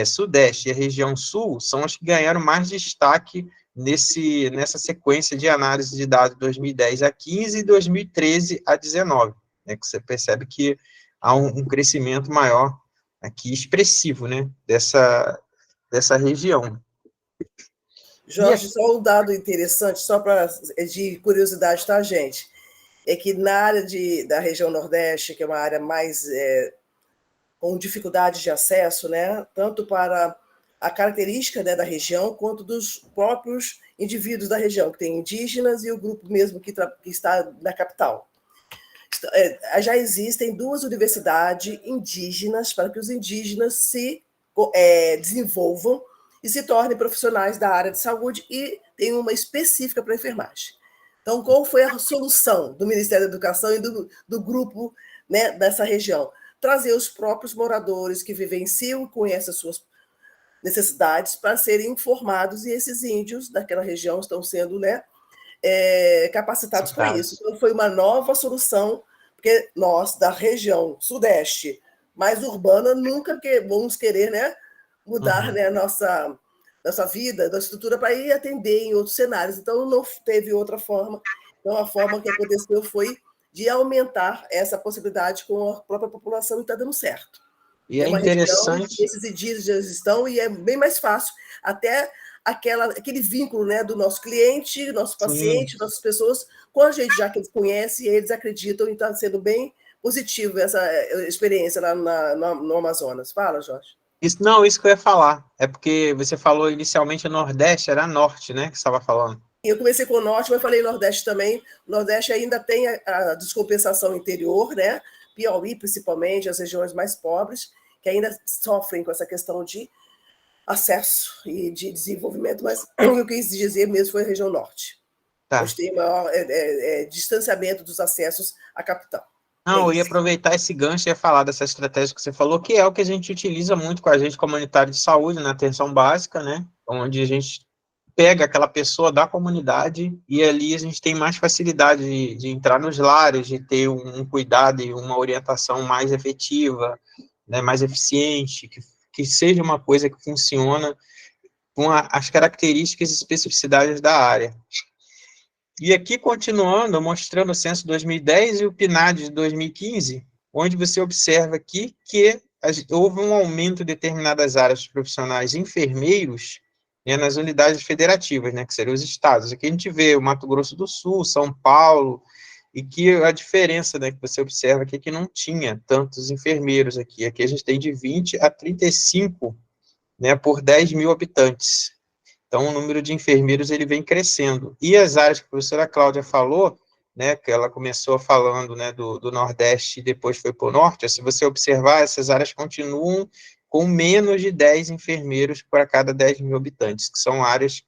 sudeste e a região sul são as que ganharam mais destaque nessa sequência de análise de dados de 2010 a 15 e 2013 a 19, né, que você percebe que há um crescimento maior aqui, expressivo, né, dessa região.
Jorge, só um dado interessante, só de curiosidade, tá, gente? É que na área da região Nordeste, que é uma área mais com dificuldade de acesso, né, tanto para a característica, né, da região, quanto dos próprios indivíduos da região, que tem indígenas e o grupo mesmo que está na capital. Já existem 2 universidades indígenas para que os indígenas se desenvolvam e se tornem profissionais da área de saúde, e tem uma específica para a enfermagem. Então, qual foi a solução do Ministério da Educação e do grupo, né, dessa região? Trazer os próprios moradores que vivenciam e conhecem as suas necessidades para serem informados, e esses índios daquela região estão sendo, né, capacitados para isso. Então, foi uma nova solução, porque nós, da região sudeste mais urbana, nunca vamos querer, né, mudar, né, a nossa vida, da estrutura, para ir atender em outros cenários. Então, não teve outra forma. Então, a forma que aconteceu foi de aumentar essa possibilidade com a própria população, e está dando certo.
E é interessante...
Região, esses indígenas estão, e é bem mais fácil, até aquele vínculo, né, do nosso cliente, nosso paciente, Sim. nossas pessoas, com a gente, já que eles conhecem, eles acreditam, e está sendo bem positivo essa experiência lá no Amazonas. Fala, Jorge.
Isso que eu ia falar. É porque você falou inicialmente Nordeste, era Norte, né, que você estava falando.
Eu comecei com o Norte, mas falei Nordeste também. O Nordeste ainda tem a descompensação interior, né? Piauí, principalmente, as regiões mais pobres, que ainda sofrem com essa questão de acesso e de desenvolvimento, mas o que eu quis dizer mesmo foi a região Norte.
Tá.
Onde tem maior distanciamento dos acessos à capital.
Não, eu ia aproveitar esse gancho e ia falar dessa estratégia que você falou, que é o que a gente utiliza muito com a gente comunitário de saúde, na atenção básica, né? Onde a gente pega aquela pessoa da comunidade e ali a gente tem mais facilidade de entrar nos lares, de ter um cuidado e uma orientação mais efetiva, né, mais eficiente, que seja uma coisa que funciona com as características e especificidades da área. E aqui, continuando, mostrando o censo 2010 e o PNAD de 2015, onde você observa aqui que houve um aumento de determinadas áreas de profissionais enfermeiros, né, nas unidades federativas, né, que seriam os estados. Aqui a gente vê o Mato Grosso do Sul, São Paulo, e que a diferença, né, que você observa aqui é que não tinha tantos enfermeiros aqui. Aqui a gente tem de 20 a 35, né, por 10 mil habitantes. Então, o número de enfermeiros ele vem crescendo. E as áreas que a professora Cláudia falou, né, que ela começou falando, né, do Nordeste e depois foi para o Norte, se você observar, essas áreas continuam com menos de 10 enfermeiros para cada 10 mil habitantes, que são áreas...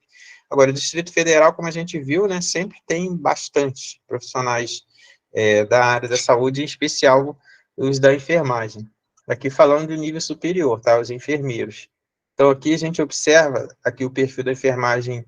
Agora, o Distrito Federal, como a gente viu, né, sempre tem bastante profissionais da área da saúde, em especial os da enfermagem. Aqui falando do nível superior, tá, os enfermeiros. Então, aqui a gente observa aqui o perfil da enfermagem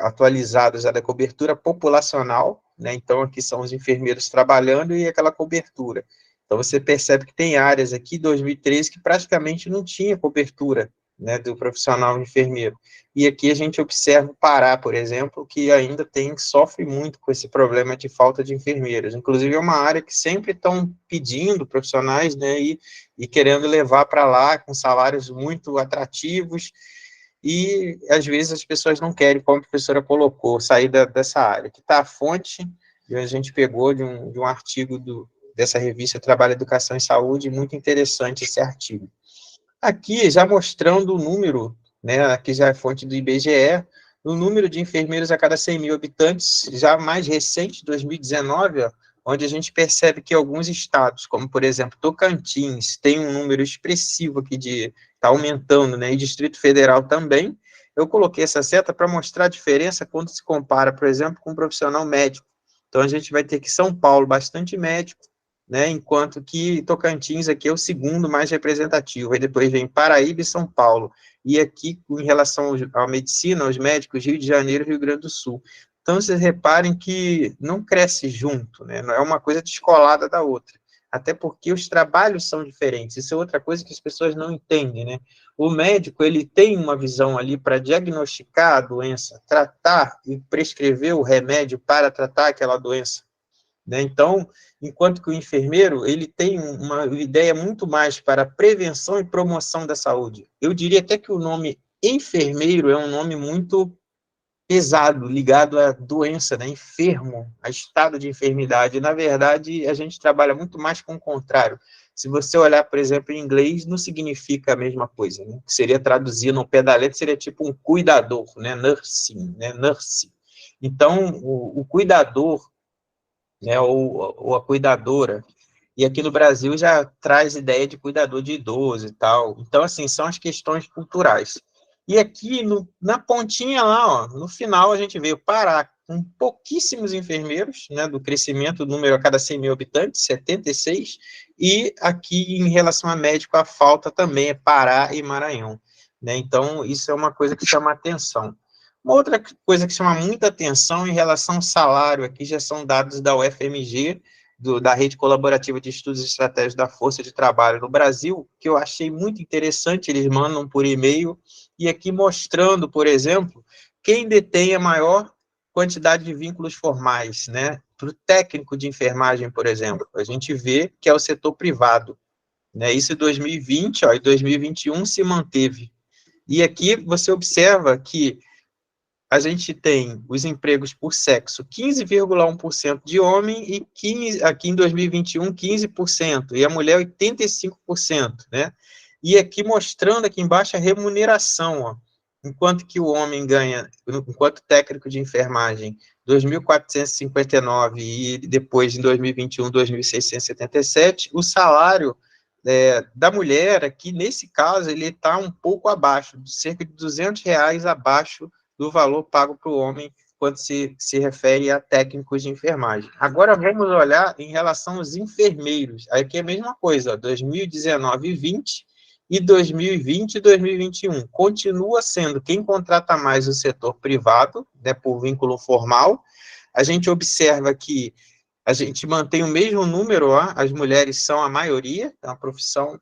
atualizado já da cobertura populacional, né? Então, aqui são os enfermeiros trabalhando e aquela cobertura. Então, você percebe que tem áreas aqui, 2013, que praticamente não tinha cobertura, né, do profissional enfermeiro. E aqui a gente observa o Pará, por exemplo, que ainda sofre muito com esse problema de falta de enfermeiros. Inclusive, é uma área que sempre estão pedindo profissionais, né, e querendo levar para lá com salários muito atrativos, e às vezes as pessoas não querem, como a professora colocou, sair dessa área. Aqui está a fonte, que a gente pegou de um artigo dessa revista Trabalho, Educação e Saúde, muito interessante esse artigo. Aqui, já mostrando o número, né, aqui já é fonte do IBGE, o número de enfermeiros a cada 100 mil habitantes, já mais recente, 2019, ó, onde a gente percebe que alguns estados, como, por exemplo, Tocantins, tem um número expressivo aqui está aumentando, né, e Distrito Federal também. Eu coloquei essa seta para mostrar a diferença quando se compara, por exemplo, com um profissional médico. Então, a gente vai ter que São Paulo, bastante médico, né, enquanto que Tocantins aqui é o segundo mais representativo, aí depois vem Paraíba e São Paulo, e aqui, em relação à medicina, aos médicos, Rio de Janeiro e Rio Grande do Sul. Então, vocês reparem que não cresce junto, né, não é uma coisa descolada da outra, até porque os trabalhos são diferentes, isso é outra coisa que as pessoas não entendem, né, o médico, ele tem uma visão ali para diagnosticar a doença, tratar e prescrever o remédio para tratar aquela doença, né? Então, enquanto que o enfermeiro, ele tem uma ideia muito mais para prevenção e promoção da saúde. Eu diria até que o nome enfermeiro é um nome muito pesado, ligado à doença, né? Enfermo, a estado de enfermidade. Na verdade, a gente trabalha muito mais com o contrário. Se você olhar, por exemplo, em inglês, não significa a mesma coisa, né? Que seria traduzir no pé da letra, seria tipo um cuidador, né? Nursing, né? Nurse. Então, o cuidador, né, ou a cuidadora, e aqui no Brasil já traz ideia de cuidador de idoso e tal. Então, assim, são as questões culturais. E aqui, na pontinha lá, ó, no final, a gente veio Pará com pouquíssimos enfermeiros, né, do crescimento do número a cada 100 mil habitantes, 76, e aqui, em relação a médico, a falta também é Pará e Maranhão, né, então, isso é uma coisa que chama atenção. Uma outra coisa que chama muita atenção em relação ao salário, aqui já são dados da UFMG, da Rede Colaborativa de Estudos e Estratégias da Força de Trabalho no Brasil, que eu achei muito interessante, eles mandam por e-mail, e aqui mostrando, por exemplo, quem detém a maior quantidade de vínculos formais, né? Para o técnico de enfermagem, por exemplo, a gente vê que é o setor privado, né? Isso em 2020, ó, em 2021 se manteve. E aqui você observa que a gente tem os empregos por sexo, 15,1% de homem e 15, aqui em 2021, 15%, e a mulher 85%, né? E aqui mostrando aqui embaixo a remuneração, ó, enquanto que o homem ganha, enquanto técnico de enfermagem, 2.459 e depois em 2021, 2.677, o salário da mulher aqui, nesse caso, ele está um pouco abaixo, cerca de R$ 200 abaixo do valor pago para o homem quando se refere a técnicos de enfermagem. Agora vamos olhar em relação aos enfermeiros. Aqui é a mesma coisa, ó, 2019 e 20, e 2020 e 2021. Continua sendo quem contrata mais o setor privado, né, por vínculo formal. A gente observa que a gente mantém o mesmo número, ó, as mulheres são a maioria, é uma profissão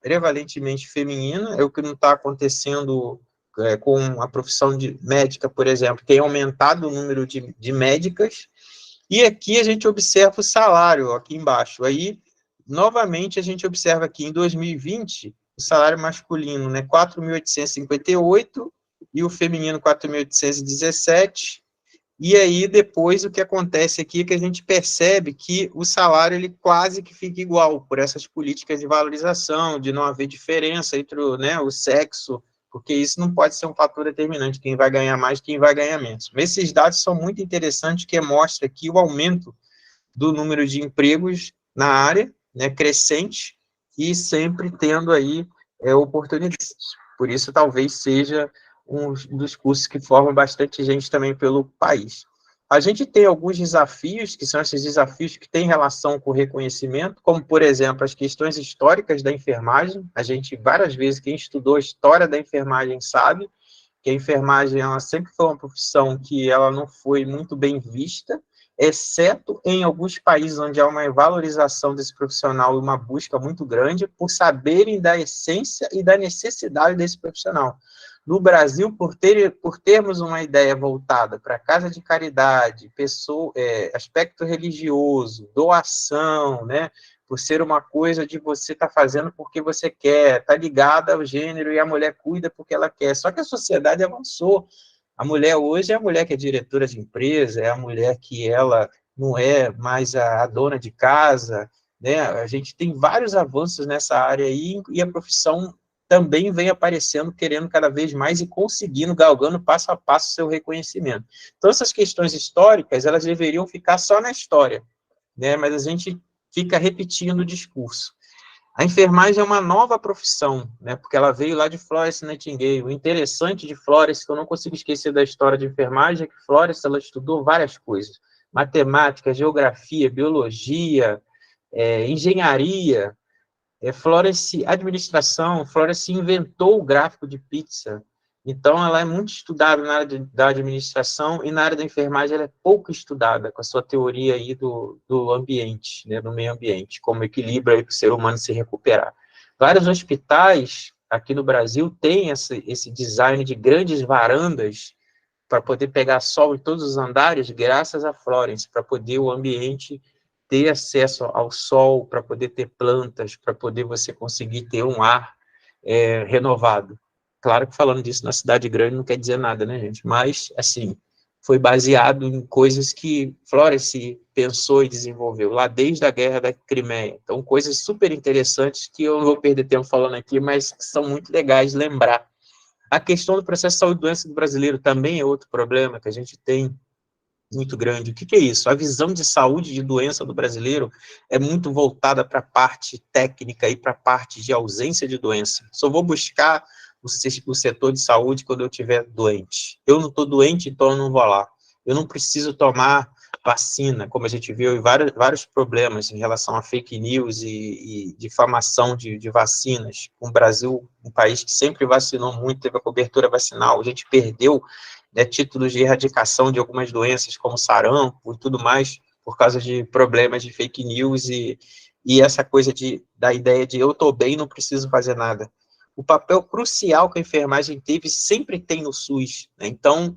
prevalentemente feminina, é o que não está acontecendo com a profissão de médica, por exemplo, tem aumentado o número de médicas, e aqui a gente observa o salário, aqui embaixo. Aí, novamente, a gente observa aqui em 2020, o salário masculino, né, 4.858, e o feminino 4.817, e aí depois o que acontece aqui é que a gente percebe que o salário ele quase que fica igual, por essas políticas de valorização, de não haver diferença entre o sexo, porque isso não pode ser um fator determinante, quem vai ganhar mais, quem vai ganhar menos. Esses dados são muito interessantes, que mostra aqui o aumento do número de empregos na área, né, crescente, e sempre tendo aí oportunidades. Por isso, talvez seja um dos cursos que formam bastante gente também pelo país. A gente tem alguns desafios, que são esses desafios que têm relação com o reconhecimento, como, por exemplo, as questões históricas da enfermagem. A gente, várias vezes, quem estudou a história da enfermagem sabe que a enfermagem ela sempre foi uma profissão que ela não foi muito bem vista, exceto em alguns países onde há uma valorização desse profissional e uma busca muito grande por saberem da essência e da necessidade desse profissional. No Brasil, por termos uma ideia voltada para casa de caridade, aspecto religioso, doação, né, por ser uma coisa de você estar fazendo porque você quer, está ligada ao gênero e a mulher cuida porque ela quer. Só que a sociedade avançou. A mulher hoje é a mulher que é diretora de empresa, é a mulher que ela não é mais a dona de casa, né? A gente tem vários avanços nessa área aí e a profissão também vem aparecendo, querendo cada vez mais e conseguindo, galgando passo a passo seu reconhecimento. Então, essas questões históricas, elas deveriam ficar só na história, né? Mas a gente fica repetindo o discurso. A enfermagem é uma nova profissão, né, porque ela veio lá de Florence Nightingale. O interessante de Florence, que eu não consigo esquecer da história de enfermagem, é que Florence ela estudou várias coisas. Matemática, geografia, biologia, engenharia, Florence, administração, Florence inventou o gráfico de pizza. Então, ela é muito estudada na área da administração e na área da enfermagem ela é pouco estudada, com a sua teoria aí do ambiente, né, do meio ambiente, como equilibra aí para o ser humano se recuperar. Vários hospitais aqui no Brasil têm esse design de grandes varandas para poder pegar sol em todos os andares, graças a Florence, para poder o ambiente ter acesso ao sol, para poder ter plantas, para poder você conseguir ter um ar renovado. Claro que falando disso na cidade grande não quer dizer nada, né, gente? Mas, assim, foi baseado em coisas que Florence pensou e desenvolveu, lá desde a Guerra da Crimeia. Então, coisas super interessantes que eu não vou perder tempo falando aqui, mas que são muito legais de lembrar. A questão do processo de saúde e doença do brasileiro também é outro problema que a gente tem muito grande. O que é isso? A visão de saúde e de doença do brasileiro é muito voltada para a parte técnica e para a parte de ausência de doença. Só vou buscar o setor de saúde quando eu estiver doente. Eu não estou doente, então eu não vou lá. Eu não preciso tomar vacina, como a gente viu, e vários problemas em relação a fake news e difamação de vacinas. O Brasil, um país que sempre vacinou muito, teve a cobertura vacinal, a gente perdeu títulos de erradicação de algumas doenças, como sarampo e tudo mais, por causa de problemas de fake news e essa coisa da ideia de eu estou bem, não preciso fazer nada. O papel crucial que a enfermagem teve sempre tem no SUS, né? Então,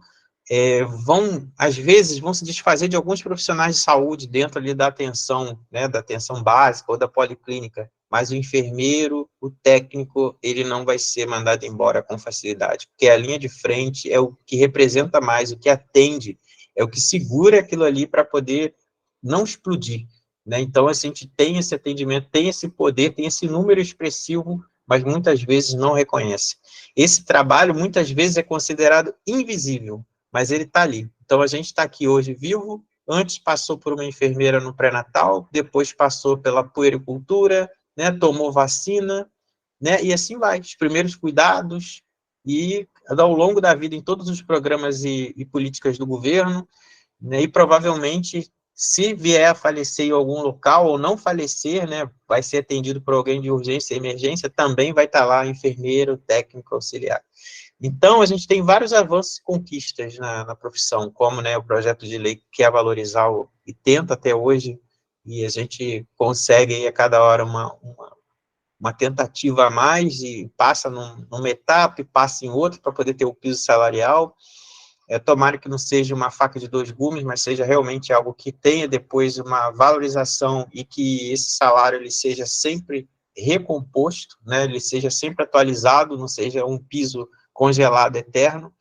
às vezes, vão se desfazer de alguns profissionais de saúde dentro ali da atenção, né, da atenção básica ou da policlínica, mas o enfermeiro, o técnico, ele não vai ser mandado embora com facilidade, porque a linha de frente é o que representa mais, o que atende, é o que segura aquilo ali para poder não explodir, né? Então, a gente tem esse atendimento, tem esse poder, tem esse número expressivo, mas muitas vezes não reconhece. Esse trabalho, muitas vezes, é considerado invisível, mas ele está ali. Então, a gente está aqui hoje vivo, antes passou por uma enfermeira no pré-natal, depois passou pela puericultura, né, tomou vacina, né, e assim vai, os primeiros cuidados, e ao longo da vida, em todos os programas e políticas do governo, né, e provavelmente, se vier a falecer em algum local, ou não falecer, né, vai ser atendido por alguém de urgência e emergência, também vai estar lá enfermeiro, técnico, auxiliar. Então, a gente tem vários avanços e conquistas na profissão, como, né, o projeto de lei que quer valorizar e tenta até hoje, e a gente consegue aí, a cada hora uma uma tentativa a mais e passa numa etapa e passa em outra para poder ter o piso salarial. Tomara que não seja uma faca de dois gumes, mas seja realmente algo que tenha depois uma valorização e que esse salário ele seja sempre recomposto, né, ele seja sempre atualizado, não seja um piso congelado eterno,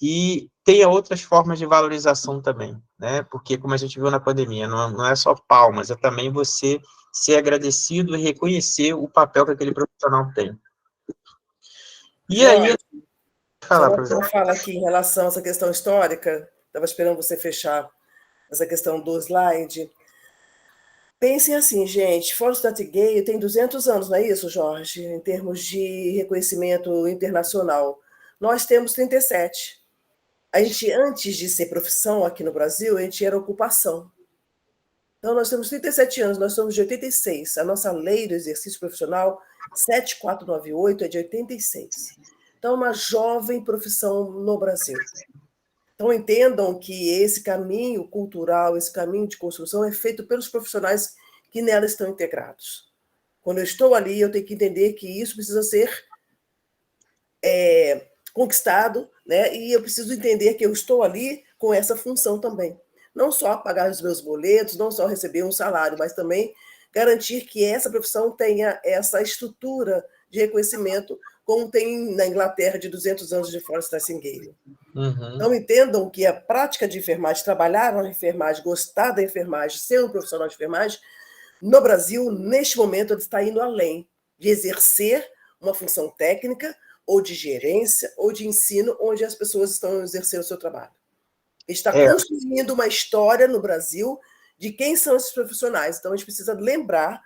e tenha outras formas de valorização também, né, porque como a gente viu na pandemia, não é só palmas, é também você ser agradecido e reconhecer o papel que aquele profissional tem. E aí...
Só uma fala aqui em relação a essa questão histórica, estava esperando você fechar essa questão do slide. Pensem assim, gente, Fórum Gay tem 200 anos, não é isso, Jorge? Em termos de reconhecimento internacional. Nós temos 37. A gente, antes de ser profissão aqui no Brasil, a gente era ocupação. Então, nós temos 37 anos, nós somos de 86. A nossa lei do exercício profissional, 7498, é de 86. Então, uma jovem profissão no Brasil. Então, entendam que esse caminho cultural, esse caminho de construção é feito pelos profissionais que nela estão integrados. Quando eu estou ali, eu tenho que entender que isso precisa ser conquistado, né? E eu preciso entender que eu estou ali com essa função também. Não só pagar os meus boletos, não só receber um salário, mas também garantir que essa profissão tenha essa estrutura de reconhecimento como tem na Inglaterra de 200 anos de Florence Nightingale.
Uhum.
Então, entendam que a prática de enfermagem, trabalhar na enfermagem, gostar da enfermagem, ser um profissional de enfermagem, no Brasil, neste momento, ele está indo além de exercer uma função técnica, ou de gerência, ou de ensino, onde as pessoas estão exercendo o seu trabalho. Ele está construindo uma história no Brasil de quem são esses profissionais. Então, a gente precisa lembrar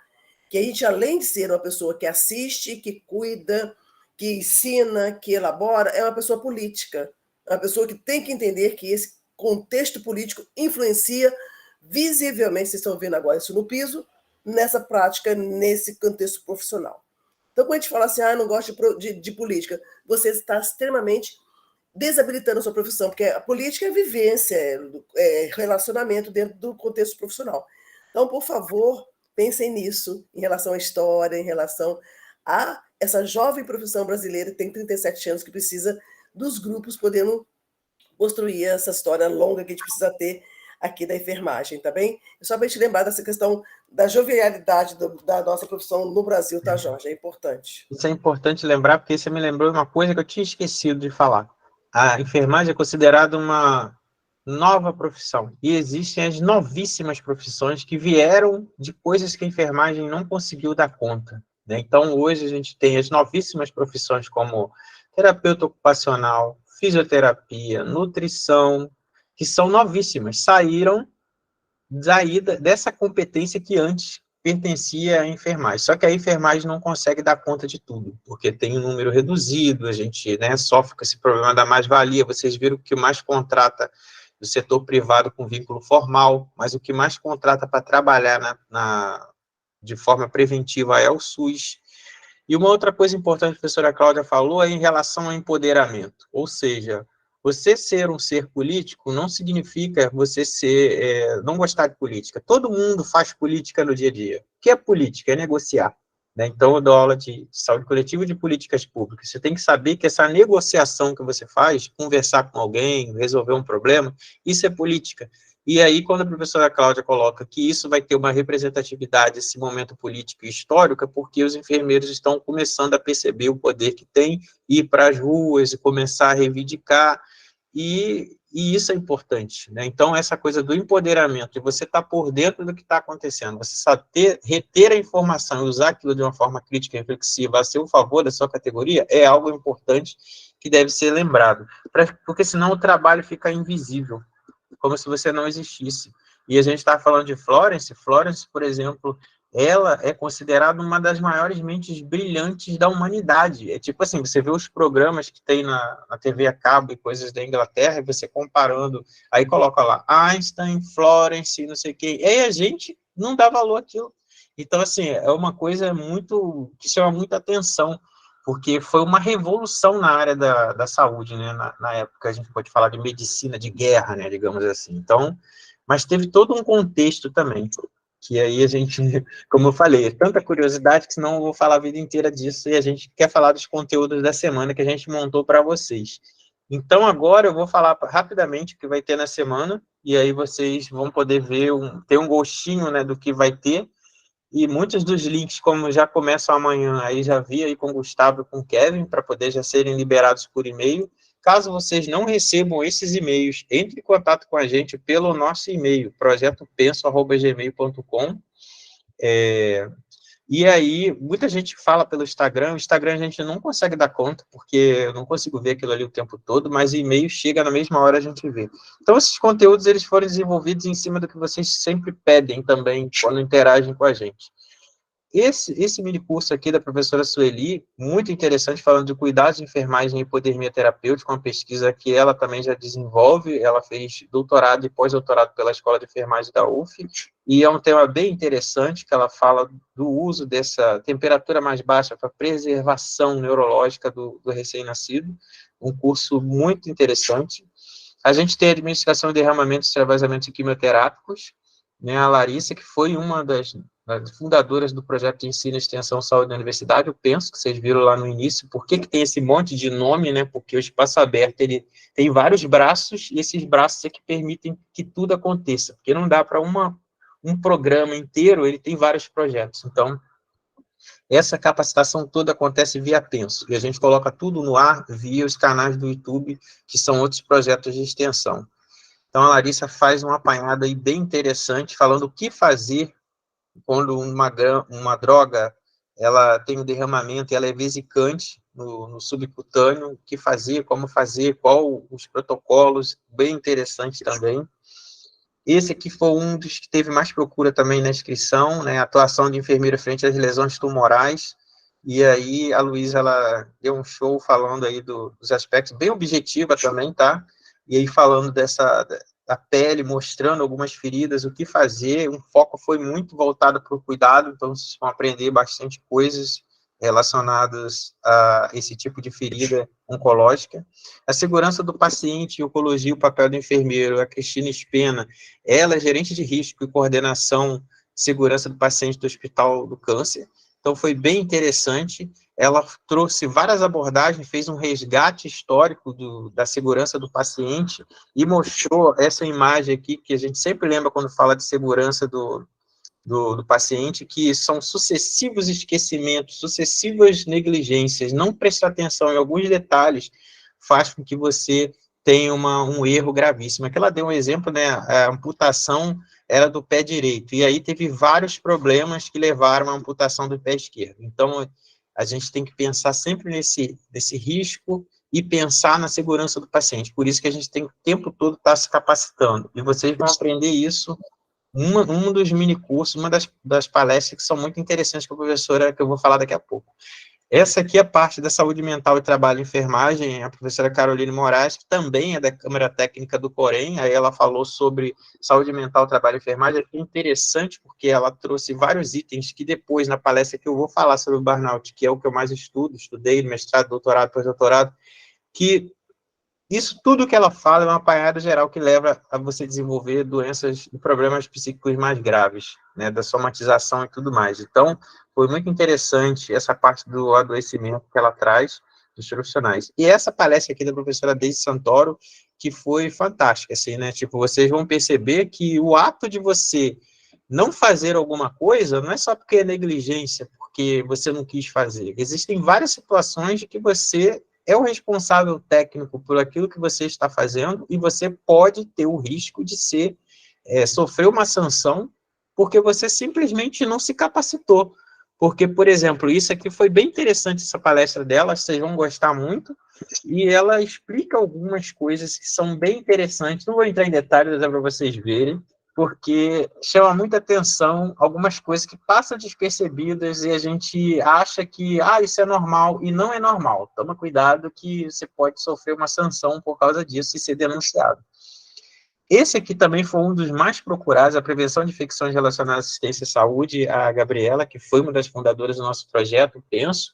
que a gente, além de ser uma pessoa que assiste, que cuida, que ensina, que elabora, é uma pessoa política. É uma pessoa que tem que entender que esse contexto político influencia visivelmente, vocês estão vendo agora isso no piso, nessa prática, nesse contexto profissional. Então, quando a gente fala assim, eu não gosto de política, você está extremamente desabilitando a sua profissão, porque a política é vivência, é relacionamento dentro do contexto profissional. Então, por favor, pensem nisso, em relação à história, em relação a essa jovem profissão brasileira que tem 37 anos, que precisa dos grupos podendo construir essa história longa que a gente precisa ter aqui da enfermagem, tá bem? Só para a gente lembrar dessa questão da jovialidade da nossa profissão no Brasil, tá, Jorge? É importante.
Isso é importante lembrar, porque você me lembrou uma coisa que eu tinha esquecido de falar. A enfermagem é considerada uma nova profissão, e existem as novíssimas profissões que vieram de coisas que a enfermagem não conseguiu dar conta, né? Então, hoje a gente tem as novíssimas profissões como terapeuta ocupacional, fisioterapia, nutrição, que são novíssimas, saíram dessa competência que antes pertencia à enfermagem. Só que a enfermagem não consegue dar conta de tudo, porque tem um número reduzido, a gente, né, sofre com esse problema da mais-valia. Vocês viram que o mais contrata do setor privado com vínculo formal, mas o que mais contrata para trabalhar de forma preventiva é o SUS. E uma outra coisa importante que a professora Cláudia falou é em relação ao empoderamento, ou seja, você ser um ser político não significa você não gostar de política. Todo mundo faz política no dia a dia. O que é política? É negociar, né? Então, eu dou aula de saúde coletiva e de políticas públicas. Você tem que saber que essa negociação que você faz, conversar com alguém, resolver um problema, isso é política. E aí, quando a professora Cláudia coloca que isso vai ter uma representatividade, esse momento político e histórico, é porque os enfermeiros estão começando a perceber o poder que tem, ir para as ruas e começar a reivindicar, e isso é importante, né? Então, essa coisa do empoderamento, de você estar por dentro do que está acontecendo, você saber reter a informação e usar aquilo de uma forma crítica e reflexiva a seu favor da sua categoria, é algo importante que deve ser lembrado, porque senão o trabalho fica invisível, como se você não existisse. E a gente está falando de Florence, por exemplo, ela é considerada uma das maiores mentes brilhantes da humanidade. É tipo assim, você vê os programas que tem na TV a cabo e coisas da Inglaterra, e você comparando, aí coloca lá, Einstein, Florence, não sei o quê, e aí a gente não dá valor àquilo. Então, assim, é uma coisa que chama muita atenção, porque foi uma revolução na área da saúde, né? Na época, a gente pode falar de medicina de guerra, né, digamos assim. Então, mas teve todo um contexto também. que aí a gente, como eu falei, é tanta curiosidade que senão eu vou falar a vida inteira disso, e a gente quer falar dos conteúdos da semana que a gente montou para vocês. Então, agora eu vou falar rapidamente o que vai ter na semana, e aí vocês vão poder ver, ter um gostinho, né, do que vai ter, e muitos dos links, como já começam amanhã, aí já vi aí com o Gustavo e com o Kevin, para poder já serem liberados por e-mail. Caso vocês não recebam esses e-mails, entre em contato com a gente pelo nosso e-mail, projetopenso@gmail.com. E aí, muita gente fala pelo Instagram, o Instagram a gente não consegue dar conta, porque eu não consigo ver aquilo ali o tempo todo, mas o e-mail chega na mesma hora a gente vê. Então, esses conteúdos, eles foram desenvolvidos em cima do que vocês sempre pedem também, quando interagem com a gente. Esse mini curso aqui da professora Sueli, muito interessante, falando de cuidados de enfermagem e hipotermia terapêutica, uma pesquisa que ela também já desenvolve, ela fez doutorado e pós-doutorado pela Escola de Enfermagem da UF, e é um tema bem interessante, que ela fala do uso dessa temperatura mais baixa para preservação neurológica do recém-nascido, um curso muito interessante. A gente tem a administração de derramamentos, extravasamentos e quimioterápicos, né, a Larissa, que foi uma das fundadoras do projeto de ensino e extensão saúde da universidade, eu penso que vocês viram lá no início, por que tem esse monte de nome, né, porque o Espaço Aberto, ele tem vários braços, e esses braços é que permitem que tudo aconteça, porque não dá para um programa inteiro, ele tem vários projetos, então, essa capacitação toda acontece via Penso, e a gente coloca tudo no ar via os canais do YouTube, que são outros projetos de extensão. Então, a Larissa faz uma apanhada aí bem interessante, falando o que fazer quando uma droga ela tem um derramamento e ela é vesicante no subcutâneo, o que fazer, como fazer, qual os protocolos, bem interessante também. Esse aqui foi um dos que teve mais procura também na inscrição, né, atuação de enfermeira frente às lesões tumorais, e aí a Luísa, ela deu um show falando aí dos aspectos, bem objetiva também, tá? E aí falando da pele, mostrando algumas feridas, o que fazer, um foco foi muito voltado para o cuidado, então vocês vão aprender bastante coisas relacionadas a esse tipo de ferida oncológica. A segurança do paciente, oncologia, o papel do enfermeiro, a Cristina Spena, ela é gerente de risco e coordenação de segurança do paciente do Hospital do Câncer, então foi bem interessante. Ela trouxe várias abordagens, fez um resgate histórico da segurança do paciente e mostrou essa imagem aqui, que a gente sempre lembra quando fala de segurança do paciente, que são sucessivos esquecimentos, sucessivas negligências, não prestar atenção em alguns detalhes faz com que você tenha um erro gravíssimo. Aqui ela deu um exemplo, né, a amputação era do pé direito, e aí teve vários problemas que levaram à amputação do pé esquerdo. Então, a gente tem que pensar sempre nesse risco e pensar na segurança do paciente. Por isso que a gente tem que o tempo todo estar se capacitando. E vocês vão aprender isso um dos minicursos, uma das palestras que são muito interessantes com a professora, que eu vou falar daqui a pouco. Essa aqui é a parte da saúde mental e trabalho e enfermagem, a professora Caroline Moraes, que também é da Câmara Técnica do Corém, aí ela falou sobre saúde mental, trabalho e enfermagem, é interessante porque ela trouxe vários itens que depois, na palestra que eu vou falar sobre o burnout, que é o que eu mais estudei, mestrado, doutorado, pós-doutorado, que isso tudo que ela fala é uma apanhada geral que leva a você desenvolver doenças e problemas psíquicos mais graves, né, da somatização e tudo mais. Então, foi muito interessante essa parte do adoecimento que ela traz dos profissionais. E essa palestra aqui da professora Deise Santoro, que foi fantástica, assim, né, tipo, vocês vão perceber que o ato de você não fazer alguma coisa não é só porque é negligência, porque você não quis fazer. Existem várias situações de que você é o responsável técnico por aquilo que você está fazendo e você pode ter o risco de sofrer uma sanção porque você simplesmente não se capacitou. Porque, por exemplo, isso aqui foi bem interessante, essa palestra dela, vocês vão gostar muito, e ela explica algumas coisas que são bem interessantes, não vou entrar em detalhes, é para vocês verem, porque chama muita atenção algumas coisas que passam despercebidas e a gente acha que, isso é normal, e não é normal. Toma cuidado que você pode sofrer uma sanção por causa disso e ser denunciado. Esse aqui também foi um dos mais procurados, a prevenção de infecções relacionadas à assistência à saúde, a Gabriela, que foi uma das fundadoras do nosso projeto, Penso,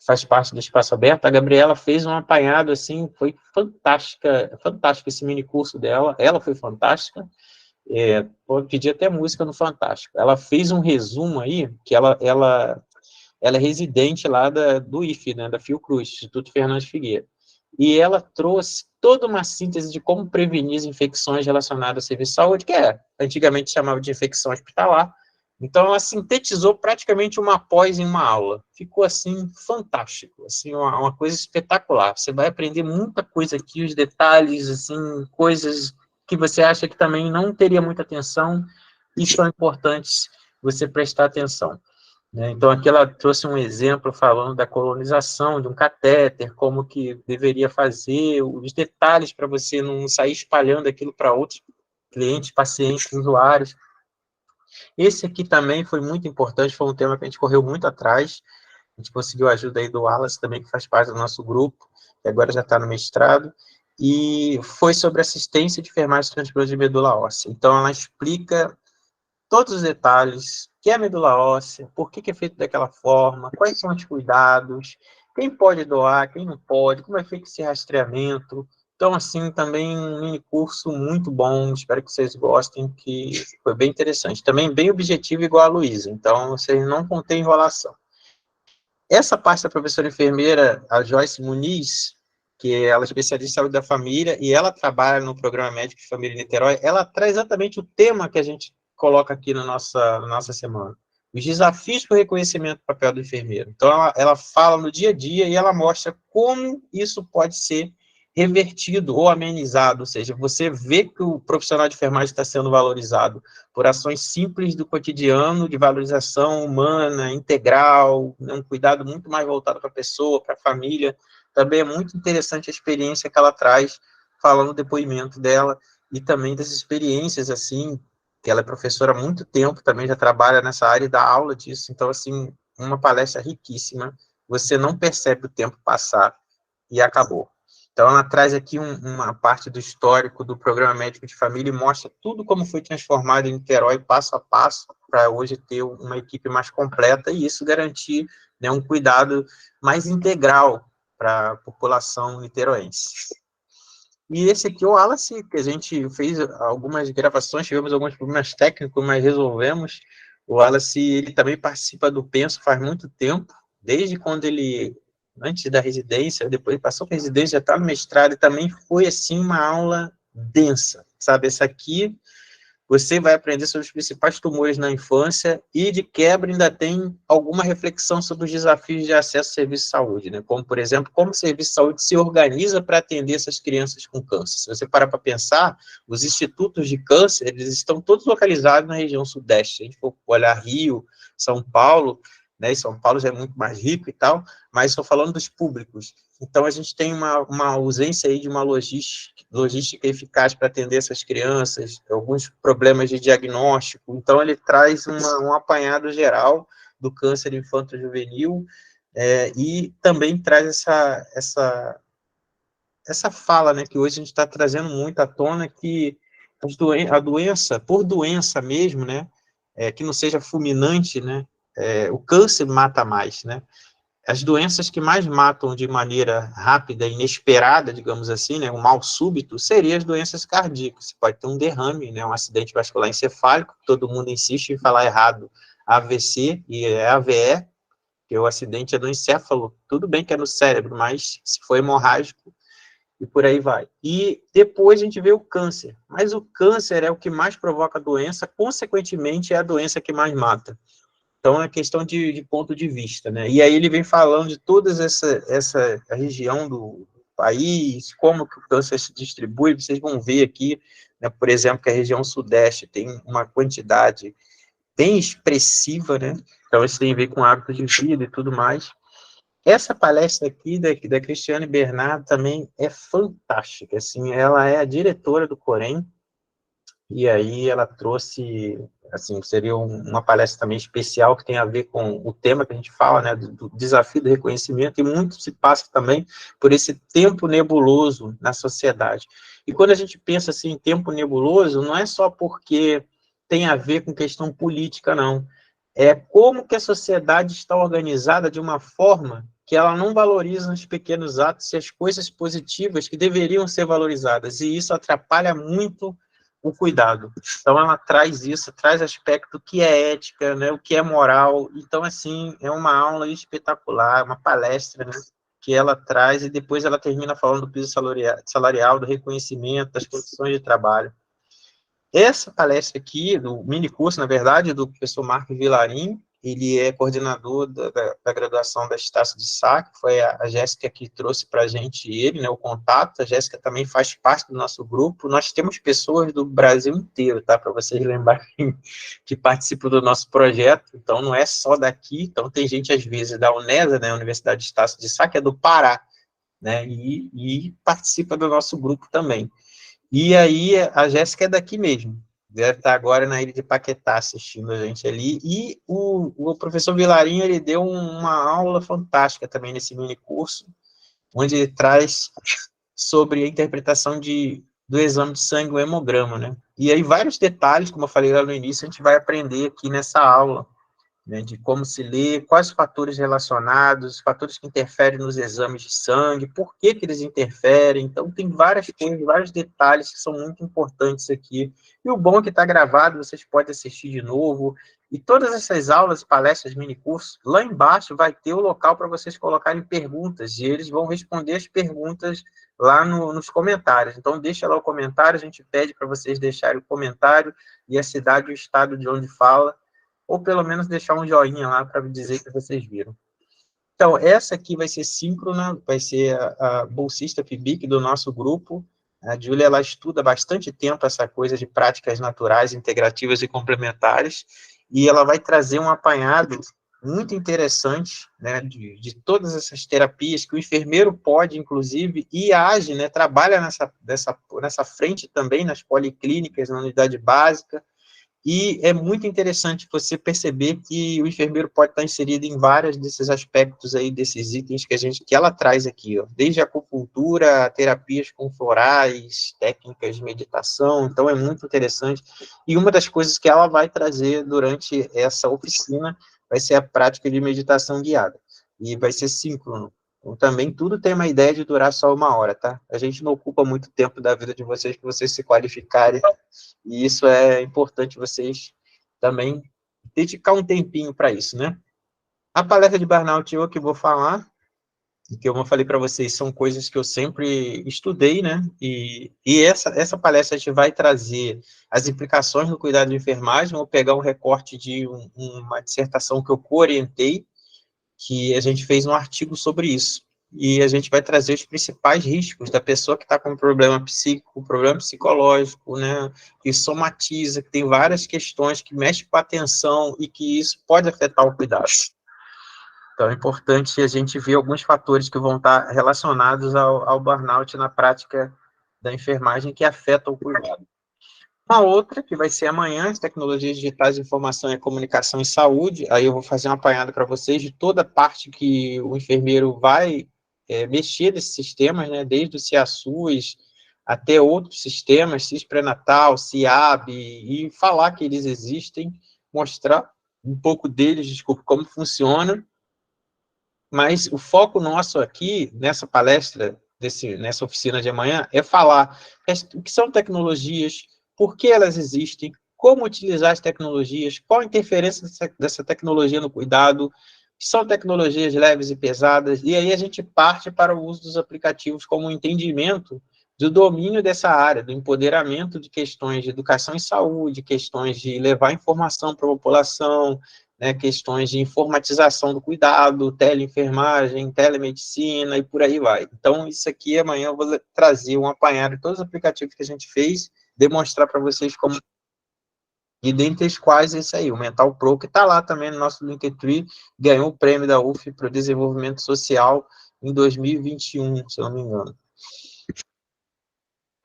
faz parte do Espaço Aberto. A Gabriela fez um apanhado, assim, foi fantástico esse mini curso dela, ela foi fantástica. Pode pedir até música no Fantástico. Ela fez um resumo aí, que ela é residente lá do IFE, né, da Fiocruz, Instituto Fernandes Figueiredo. E ela trouxe toda uma síntese de como prevenir as infecções relacionadas ao serviço de saúde, que antigamente chamava de infecção hospitalar. Então, ela sintetizou praticamente uma pós em uma aula. Ficou, assim, fantástico, assim, uma coisa espetacular. Você vai aprender muita coisa aqui, os detalhes, assim, coisas que você acha que também não teria muita atenção e são importantes você prestar atenção. Então, aqui ela trouxe um exemplo falando da colonização de um catéter, como que deveria fazer, os detalhes para você não sair espalhando aquilo para outros clientes, pacientes, usuários. Esse aqui também foi muito importante, foi um tema que a gente correu muito atrás, a gente conseguiu a ajuda aí do Wallace também, que faz parte do nosso grupo, que agora já está no mestrado, e foi sobre assistência de enfermagem de transplante de medula óssea. Então, ela explica todos os detalhes, o que é medula óssea, por que é feito daquela forma, quais são os cuidados, quem pode doar, quem não pode, como é feito esse rastreamento. Então, assim, também um mini curso muito bom, espero que vocês gostem, que foi bem interessante. Também bem objetivo, igual a Luísa, então vocês não contêm enrolação. Essa parte da professora enfermeira, a Joyce Muniz, que ela é especialista em saúde da família, e ela trabalha no programa médico de família em Niterói, ela traz exatamente o tema que a gente coloca aqui na nossa semana. Os desafios para o reconhecimento do papel do enfermeiro. Então, ela fala no dia a dia e ela mostra como isso pode ser revertido ou amenizado, ou seja, você vê que o profissional de enfermagem está sendo valorizado por ações simples do cotidiano, de valorização humana, integral, um cuidado muito mais voltado para a pessoa, para a família. Também é muito interessante a experiência que ela traz, falando o depoimento dela, e também das experiências, assim, que ela é professora há muito tempo, também já trabalha nessa área e dá aula disso, então, assim, uma palestra riquíssima, você não percebe o tempo passar e acabou. Então, ela traz aqui uma parte do histórico do Programa Médico de Família e mostra tudo como foi transformado em Niterói, passo a passo, para hoje ter uma equipe mais completa e isso garantir, né, um cuidado mais integral para a população niteroense. E esse aqui é o Wallace, que a gente fez algumas gravações, tivemos alguns problemas técnicos, mas resolvemos. O Wallace, ele também participa do Penso faz muito tempo, desde quando ele, antes da residência, depois passou para a residência, já está no mestrado, e também foi, assim, uma aula densa, sabe? Essa aqui, você vai aprender sobre os principais tumores na infância e, de quebra, ainda tem alguma reflexão sobre os desafios de acesso ao serviço de saúde, né? Como, por exemplo, como o serviço de saúde se organiza para atender essas crianças com câncer. Se você parar para pensar, os institutos de câncer, eles estão todos localizados na região sudeste. Se a gente for olhar Rio, São Paulo, né? E São Paulo já é muito mais rico e tal, mas estou falando dos públicos. Então, a gente tem uma ausência aí de uma logística eficaz para atender essas crianças, alguns problemas de diagnóstico. Então, ele traz um apanhado geral do câncer infanto-juvenil e também traz essa fala, né, que hoje a gente está trazendo muito à tona, que a doença, por doença mesmo, né, que não seja fulminante, né, o câncer mata mais, né? As doenças que mais matam de maneira rápida, inesperada, digamos assim, né, um mal súbito, seriam as doenças cardíacas. Você pode ter um derrame, né, um acidente vascular encefálico, todo mundo insiste em falar errado, AVC, e é AVE, que o acidente é do encéfalo, tudo bem que é no cérebro, mas se for hemorrágico, e por aí vai. E depois a gente vê o câncer, mas o câncer é o que mais provoca a doença, consequentemente é a doença que mais mata. Então, é questão de ponto de vista, né? E aí ele vem falando de toda essa região do país, como que o câncer se distribui, vocês vão ver aqui, né, por exemplo, que a região sudeste tem uma quantidade bem expressiva, né? Então, isso tem a ver com hábito de vida e tudo mais. Essa palestra aqui da Cristiane Bernardo também é fantástica, assim, ela é a diretora do Corém, e aí ela trouxe, assim, seria uma palestra também especial que tem a ver com o tema que a gente fala, né, do desafio do reconhecimento, e muito se passa também por esse tempo nebuloso na sociedade. E quando a gente pensa assim em tempo nebuloso, não é só porque tem a ver com questão política, não. É como que a sociedade está organizada de uma forma que ela não valoriza os pequenos atos e as coisas positivas que deveriam ser valorizadas, e isso atrapalha muito o cuidado. Então, ela traz isso, traz aspecto que é ética, né, o que é moral. Então, assim, é uma aula espetacular, uma palestra, né, que ela traz, e depois ela termina falando do piso salarial, do reconhecimento, das condições de trabalho. Essa palestra aqui, do mini curso, na verdade, do professor Marco Vilarim, ele é coordenador da graduação da Estácio de Sá, que foi a Jéssica que trouxe para a gente ele, né, o contato. A Jéssica também faz parte do nosso grupo. Nós temos pessoas do Brasil inteiro, tá, para vocês lembrarem, que participam do nosso projeto. Então, não é só daqui. Então, tem gente, às vezes, da UNESA, né, Universidade de Estácio de Sá, que é do Pará, né, e participa do nosso grupo também. E aí, a Jéssica é daqui mesmo, deve estar agora na ilha de Paquetá assistindo a gente ali, e o professor Vilarinho, ele deu uma aula fantástica também nesse mini curso, onde ele traz sobre a interpretação do exame de sangue, o hemograma, né? E aí, vários detalhes, como eu falei lá no início, a gente vai aprender aqui nessa aula, né, de como se lê, quais os fatores relacionados, os fatores que interferem nos exames de sangue, por que eles interferem. Então, tem várias coisas, vários detalhes que são muito importantes aqui. E o bom é que está gravado, vocês podem assistir de novo. E todas essas aulas, palestras, minicursos, lá embaixo vai ter o local para vocês colocarem perguntas, e eles vão responder as perguntas lá nos comentários. Então, deixa lá o comentário, a gente pede para vocês deixarem o comentário e a cidade e o estado de onde fala, ou pelo menos deixar um joinha lá para dizer que vocês viram. Então, essa aqui vai ser síncrona, vai ser a bolsista PIBIC do nosso grupo. A Júlia, ela estuda bastante tempo essa coisa de práticas naturais, integrativas e complementares, e ela vai trazer um apanhado muito interessante, né, de todas essas terapias que o enfermeiro pode, inclusive, e age, né, trabalha nessa frente também, nas policlínicas, na unidade básica. E é muito interessante você perceber que o enfermeiro pode estar inserido em vários desses aspectos aí, desses itens que ela traz aqui, ó, desde a acupuntura, terapias com florais, técnicas de meditação. Então é muito interessante. E uma das coisas que ela vai trazer durante essa oficina vai ser a prática de meditação guiada, e vai ser síncrono. Então, também tudo tem uma ideia de durar só 1 hora, tá? A gente não ocupa muito tempo da vida de vocês, que vocês se qualificarem, e isso é importante vocês também dedicar um tempinho para isso, né? A palestra de burnout eu que vou falar, que eu falei para vocês, são coisas que eu sempre estudei, né? E essa palestra a gente vai trazer as implicações no cuidado de enfermagem. Vou pegar um recorte de uma dissertação que eu co-orientei, que a gente fez um artigo sobre isso. E a gente vai trazer os principais riscos da pessoa que está com problema psíquico, problema psicológico, né, que somatiza, que tem várias questões que mexem com a atenção e que isso pode afetar o cuidado. Então, é importante a gente ver alguns fatores que vão estar relacionados ao burnout na prática da enfermagem que afetam o cuidado. Uma outra, que vai ser amanhã, as tecnologias digitais de informação e comunicação em saúde. Aí eu vou fazer um apanhado para vocês de toda a parte que o enfermeiro vai mexer nesses sistemas, né, desde o CIASUS até outros sistemas, CIS pré-natal, CIAB, e falar que eles existem, mostrar um pouco deles, desculpa, como funciona. Mas o foco nosso aqui, nessa palestra, nessa oficina de amanhã, é falar o que são tecnologias, por que elas existem, como utilizar as tecnologias, qual a interferência dessa tecnologia no cuidado, são tecnologias leves e pesadas, e aí a gente parte para o uso dos aplicativos como um entendimento do domínio dessa área, do empoderamento de questões de educação e saúde, questões de levar informação para a população, né, questões de informatização do cuidado, teleenfermagem, telemedicina e por aí vai. Então, isso aqui, amanhã eu vou trazer um apanhado de todos os aplicativos que a gente fez, demonstrar para vocês como, e dentre os quais esse aí, o Mental Pro, que está lá também no nosso Linktree, ganhou o prêmio da UF para o desenvolvimento social em 2021, se eu não me engano.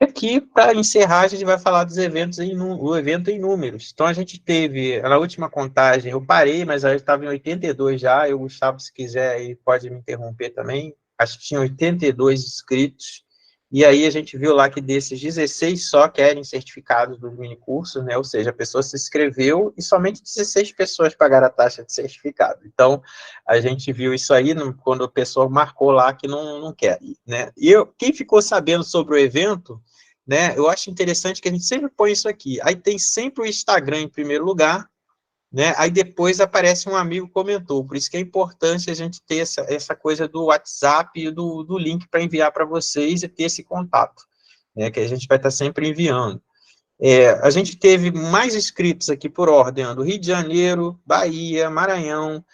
Aqui, para encerrar, a gente vai falar dos eventos, o evento em números. Então, a gente teve, na última contagem, eu parei, mas eu estava em 82 já, eu, Gustavo, se quiser, aí pode me interromper também, acho que tinha 82 inscritos, e aí a gente viu lá que desses 16 só querem certificados dos minicursos, né, ou seja, a pessoa se inscreveu e somente 16 pessoas pagaram a taxa de certificado. Então, a gente viu isso aí quando a pessoa marcou lá que não quer, né. E quem ficou sabendo sobre o evento, né? Eu acho interessante que a gente sempre põe isso aqui. Aí tem sempre o Instagram em primeiro lugar, né? Aí depois aparece um amigo comentou. Por isso que é importante a gente ter essa coisa do WhatsApp e do link para enviar para vocês e ter esse contato, né? Que a gente vai estar sempre enviando. A gente teve mais inscritos aqui por ordem, do Rio de Janeiro, Bahia, Maranhão,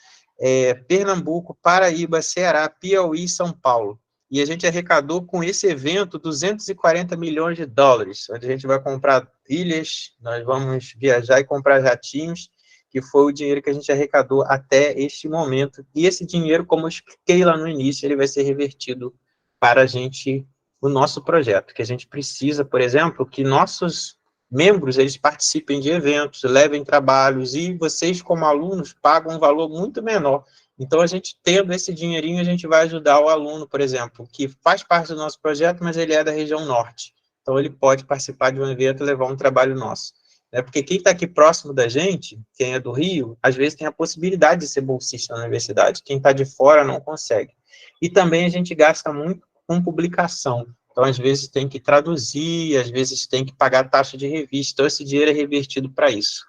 Pernambuco, Paraíba, Ceará, Piauí e São Paulo. E a gente arrecadou com esse evento 240 milhões de dólares, onde a gente vai comprar ilhas, nós vamos viajar e comprar jatinhos, que foi o dinheiro que a gente arrecadou até este momento. E esse dinheiro, como eu expliquei lá no início, ele vai ser revertido para a gente, o nosso projeto, que a gente precisa, por exemplo, que nossos membros, eles participem de eventos, levem trabalhos, e vocês, como alunos, pagam um valor muito menor. Então, a gente tendo esse dinheirinho, a gente vai ajudar o aluno, por exemplo, que faz parte do nosso projeto, mas ele é da região norte. Então, ele pode participar de um evento e levar um trabalho nosso. Porque quem está aqui próximo da gente, quem é do Rio, às vezes tem a possibilidade de ser bolsista na universidade. Quem está de fora não consegue. E também a gente gasta muito com publicação. Então, às vezes, tem que traduzir, às vezes tem que pagar taxa de revista. Então, esse dinheiro é revertido para isso.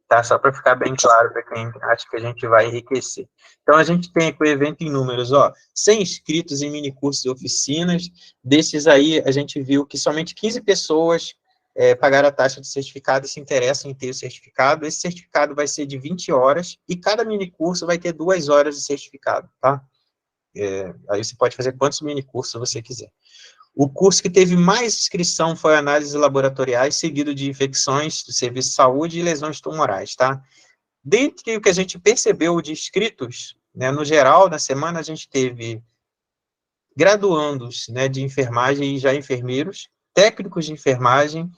Tá? Só para ficar bem claro para quem acha que a gente vai enriquecer. Então, a gente tem aqui o evento em números, 100 inscritos em minicursos e oficinas. Desses aí, a gente viu que somente 15 pessoas pagaram a taxa de certificado e se interessam em ter o certificado. Esse certificado vai ser de 20 horas e cada minicurso vai ter 2 horas de certificado, tá? Aí você pode fazer quantos minicursos você quiser. O curso que teve mais inscrição foi análises laboratoriais, seguido de infecções do serviço de saúde e lesões tumorais, tá? Dentre o que a gente percebeu de inscritos, né, no geral, na semana a gente teve graduandos, né, de enfermagem e já enfermeiros, técnicos de enfermagem,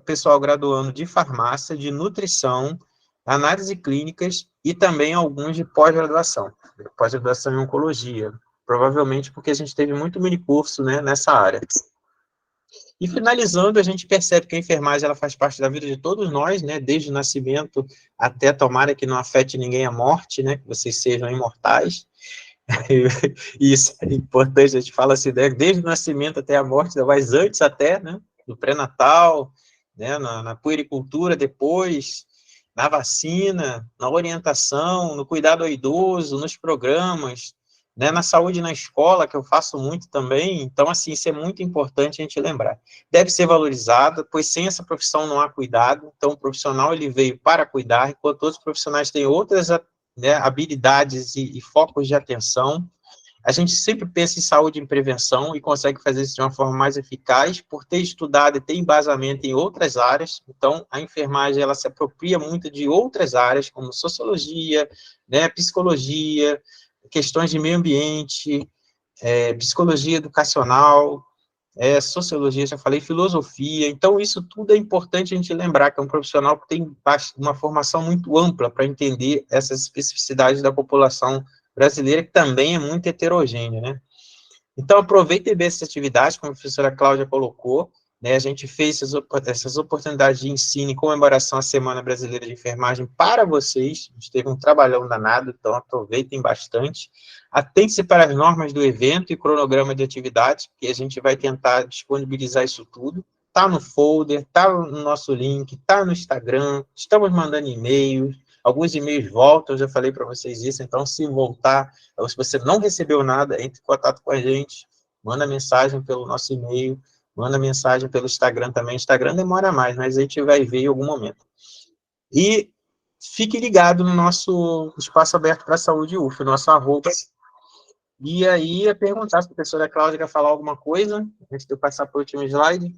pessoal graduando de farmácia, de nutrição, análise clínicas e também alguns de pós-graduação em oncologia, provavelmente porque a gente teve muito minicurso, né, nessa área. E finalizando, a gente percebe que a enfermagem ela faz parte da vida de todos nós, né, desde o nascimento até, tomara que não afete ninguém a morte, né, que vocês sejam imortais. E isso é importante, a gente fala assim, né, desde o nascimento até a morte, mas antes até, né, no pré-natal, né, na puericultura depois, na vacina, na orientação, no cuidado ao idoso, nos programas, né, na saúde na escola, que eu faço muito também. Então, assim, isso é muito importante a gente lembrar. Deve ser valorizada, pois sem essa profissão não há cuidado. Então, o profissional ele veio para cuidar, enquanto outros profissionais têm outras, né, habilidades e focos de atenção. A gente sempre pensa em saúde e em prevenção e consegue fazer isso de uma forma mais eficaz por ter estudado e ter embasamento em outras áreas. Então, a enfermagem ela se apropria muito de outras áreas, como sociologia, né, psicologia, questões de meio ambiente, psicologia educacional, sociologia, já falei, filosofia. Então, isso tudo é importante a gente lembrar que é um profissional que tem uma formação muito ampla para entender essas especificidades da população brasileira, que também é muito heterogênea, né? Então, aproveita e vê essas atividades, como a professora Cláudia colocou, né? A gente fez essas oportunidades de ensino em comemoração à Semana Brasileira de Enfermagem para vocês. A gente teve um trabalhão danado, então aproveitem bastante. Atente-se para as normas do evento e cronograma de atividades, porque a gente vai tentar disponibilizar isso tudo. Está no folder, está no nosso link, está no Instagram, estamos mandando e-mails, alguns e-mails voltam, eu já falei para vocês isso, então se voltar, ou se você não recebeu nada, entre em contato com a gente, manda mensagem pelo nosso e-mail, manda mensagem pelo Instagram também. Instagram demora mais, mas a gente vai ver em algum momento. E fique ligado no nosso Espaço Aberto para a Saúde UF, nosso arroba. E aí, ia perguntar se a professora Cláudia quer falar alguma coisa, antes de eu passar para o último slide.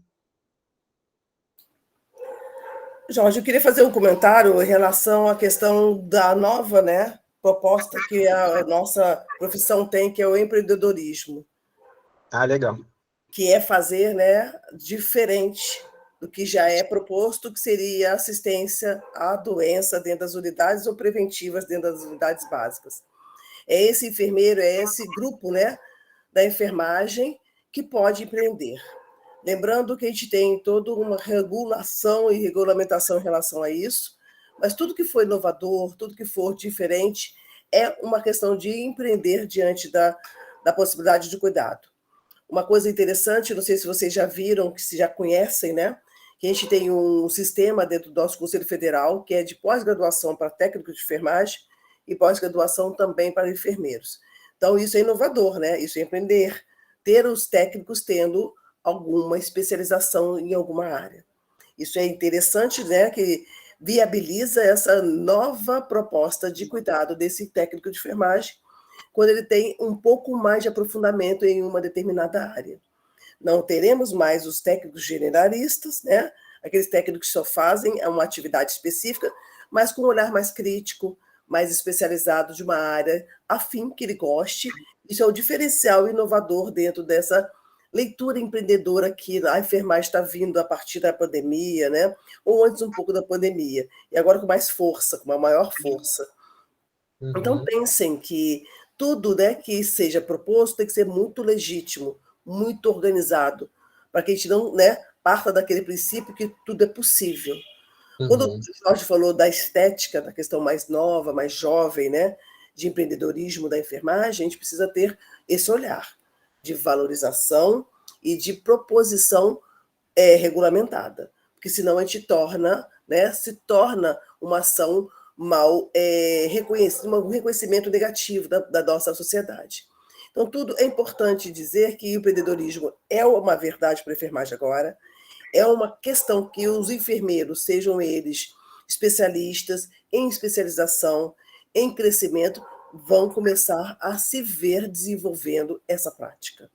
Jorge, eu queria fazer um comentário em relação à questão da nova, né, proposta que a nossa profissão tem, que é o empreendedorismo.
Ah, legal.
Que é fazer, né, diferente do que já é proposto, que seria assistência à doença dentro das unidades ou preventivas dentro das unidades básicas. É esse enfermeiro, é esse grupo, né, da enfermagem que pode empreender. Lembrando que a gente tem toda uma regulação e regulamentação em relação a isso, mas tudo que for inovador, tudo que for diferente, é uma questão de empreender diante da possibilidade de cuidado. Uma coisa interessante, não sei se vocês já viram, que se já conhecem, né? Que a gente tem um sistema dentro do nosso Conselho Federal, que é de pós-graduação para técnicos de enfermagem e pós-graduação também para enfermeiros. Então, isso é inovador, né? Isso é empreender, ter os técnicos tendo alguma especialização em alguma área. Isso é interessante, né? Que viabiliza essa nova proposta de cuidado desse técnico de enfermagem, quando ele tem um pouco mais de aprofundamento em uma determinada área. Não teremos mais os técnicos generalistas, né? Aqueles técnicos que só fazem uma atividade específica, mas com um olhar mais crítico, mais especializado de uma área afim que ele goste. Isso é o diferencial inovador dentro dessa leitura empreendedora que a enfermagem está vindo a partir da pandemia, né? Ou antes um pouco da pandemia, e agora com mais força, com uma maior força. Então, pensem que tudo, né, que seja proposto tem que ser muito legítimo, muito organizado, para que a gente não, né, parta daquele princípio que tudo é possível. Quando o Jorge falou da estética, da questão mais nova, mais jovem, né, de empreendedorismo da enfermagem, a gente precisa ter esse olhar de valorização e de proposição regulamentada, porque senão a gente se torna uma ação mal reconhecida, um reconhecimento negativo da nossa sociedade. Então, tudo é importante dizer que o empreendedorismo é uma verdade para a enfermagem agora, é uma questão que os enfermeiros, sejam eles especialistas em especialização, em crescimento, vão começar a se ver desenvolvendo essa prática.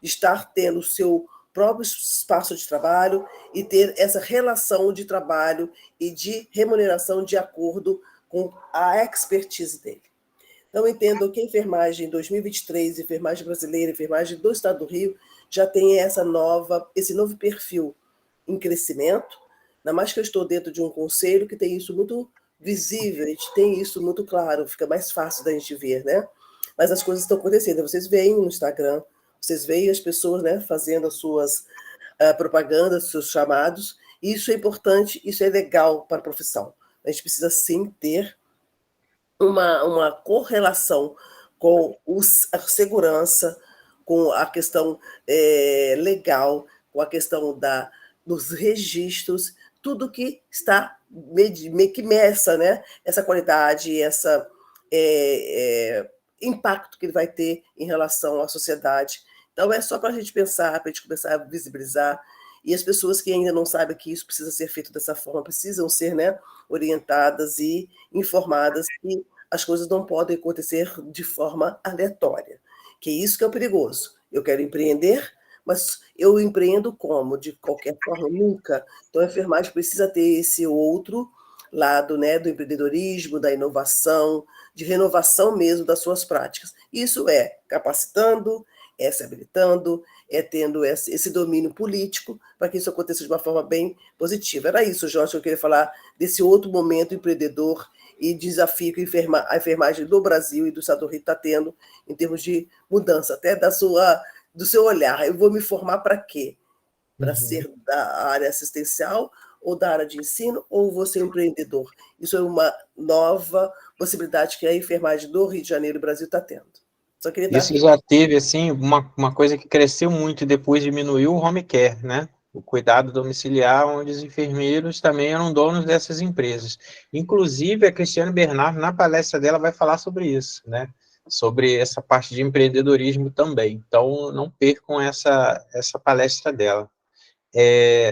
Estar tendo o seu próprio espaço de trabalho e ter essa relação de trabalho e de remuneração de acordo com a expertise dele. Então, entendo que a enfermagem em 2023, enfermagem brasileira, enfermagem do Estado do Rio, já tem esse novo perfil em crescimento, ainda mais que eu estou dentro de um conselho que tem isso muito visível, a gente tem isso muito claro, fica mais fácil da gente ver, né? Mas as coisas estão acontecendo, vocês veem no Instagram, vocês veem as pessoas, né, fazendo as suas propagandas, seus chamados, e isso é importante, isso é legal para a profissão. A gente precisa, sim, ter uma correlação com a segurança, com a questão legal, com a questão dos registros, tudo que está que meça, né, essa qualidade, esse impacto que ele vai ter em relação à sociedade. Então, é só para a gente pensar, para a gente começar a visibilizar, e as pessoas que ainda não sabem que isso precisa ser feito dessa forma, precisam ser, né, orientadas e informadas que as coisas não podem acontecer de forma aleatória, que isso que é o perigoso. Eu quero empreender, mas eu empreendo como? De qualquer forma, nunca. Então, a enfermagem precisa ter esse outro lado, né, do empreendedorismo, da inovação, de renovação mesmo das suas práticas. Isso é capacitando, é se habilitando, é tendo esse domínio político para que isso aconteça de uma forma bem positiva. Era isso, Jorge, que eu queria falar desse outro momento empreendedor e desafio que a enfermagem do Brasil e do Estado do Rio está tendo em termos de mudança, até do seu olhar. Eu vou me formar para quê? Para ser da área assistencial ou da área de ensino, ou vou ser empreendedor? Isso é uma nova possibilidade que a enfermagem do Rio de Janeiro e do Brasil está tendo. Só queria
Isso já teve, assim, uma coisa que cresceu muito e depois diminuiu, o home care, né? O cuidado domiciliar, onde os enfermeiros também eram donos dessas empresas. Inclusive, a Cristiane Bernardo, na palestra dela, vai falar sobre isso, né? Sobre essa parte de empreendedorismo também. Então, não percam essa palestra dela.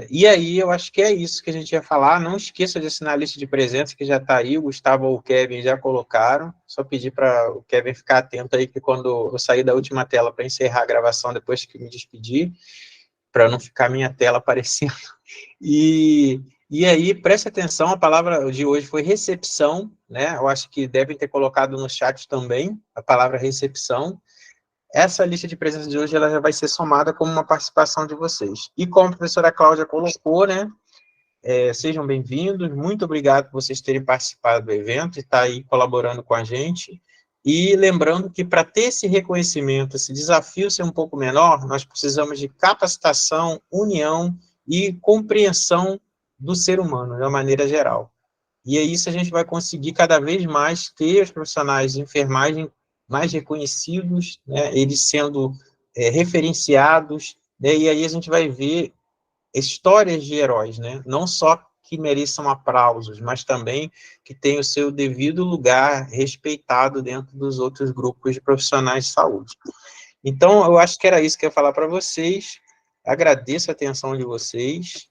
E aí, eu acho que é isso que a gente ia falar. Não esqueça de assinar a lista de presença, que já está aí, o Gustavo ou o Kevin já colocaram. Só pedir para o Kevin ficar atento aí, que quando eu sair da última tela para encerrar a gravação, depois que me despedir, para não ficar minha tela aparecendo. E aí, preste atenção, a palavra de hoje foi recepção, né? Eu acho que devem ter colocado no chat também a palavra recepção. Essa lista de presença de hoje ela já vai ser somada como uma participação de vocês. E como a professora Cláudia colocou, né, sejam bem-vindos, muito obrigado por vocês terem participado do evento e estar aí colaborando com a gente. E lembrando que para ter esse reconhecimento, esse desafio ser um pouco menor, nós precisamos de capacitação, união e compreensão do ser humano, de uma maneira geral. E é isso a gente vai conseguir cada vez mais ter os profissionais de enfermagem mais reconhecidos, né, eles sendo referenciados, né? E aí a gente vai ver histórias de heróis, né? Não só que mereçam aplausos, mas também que tenham o seu devido lugar respeitado dentro dos outros grupos de profissionais de saúde. Então, eu acho que era isso que eu ia falar para vocês. Agradeço a atenção de vocês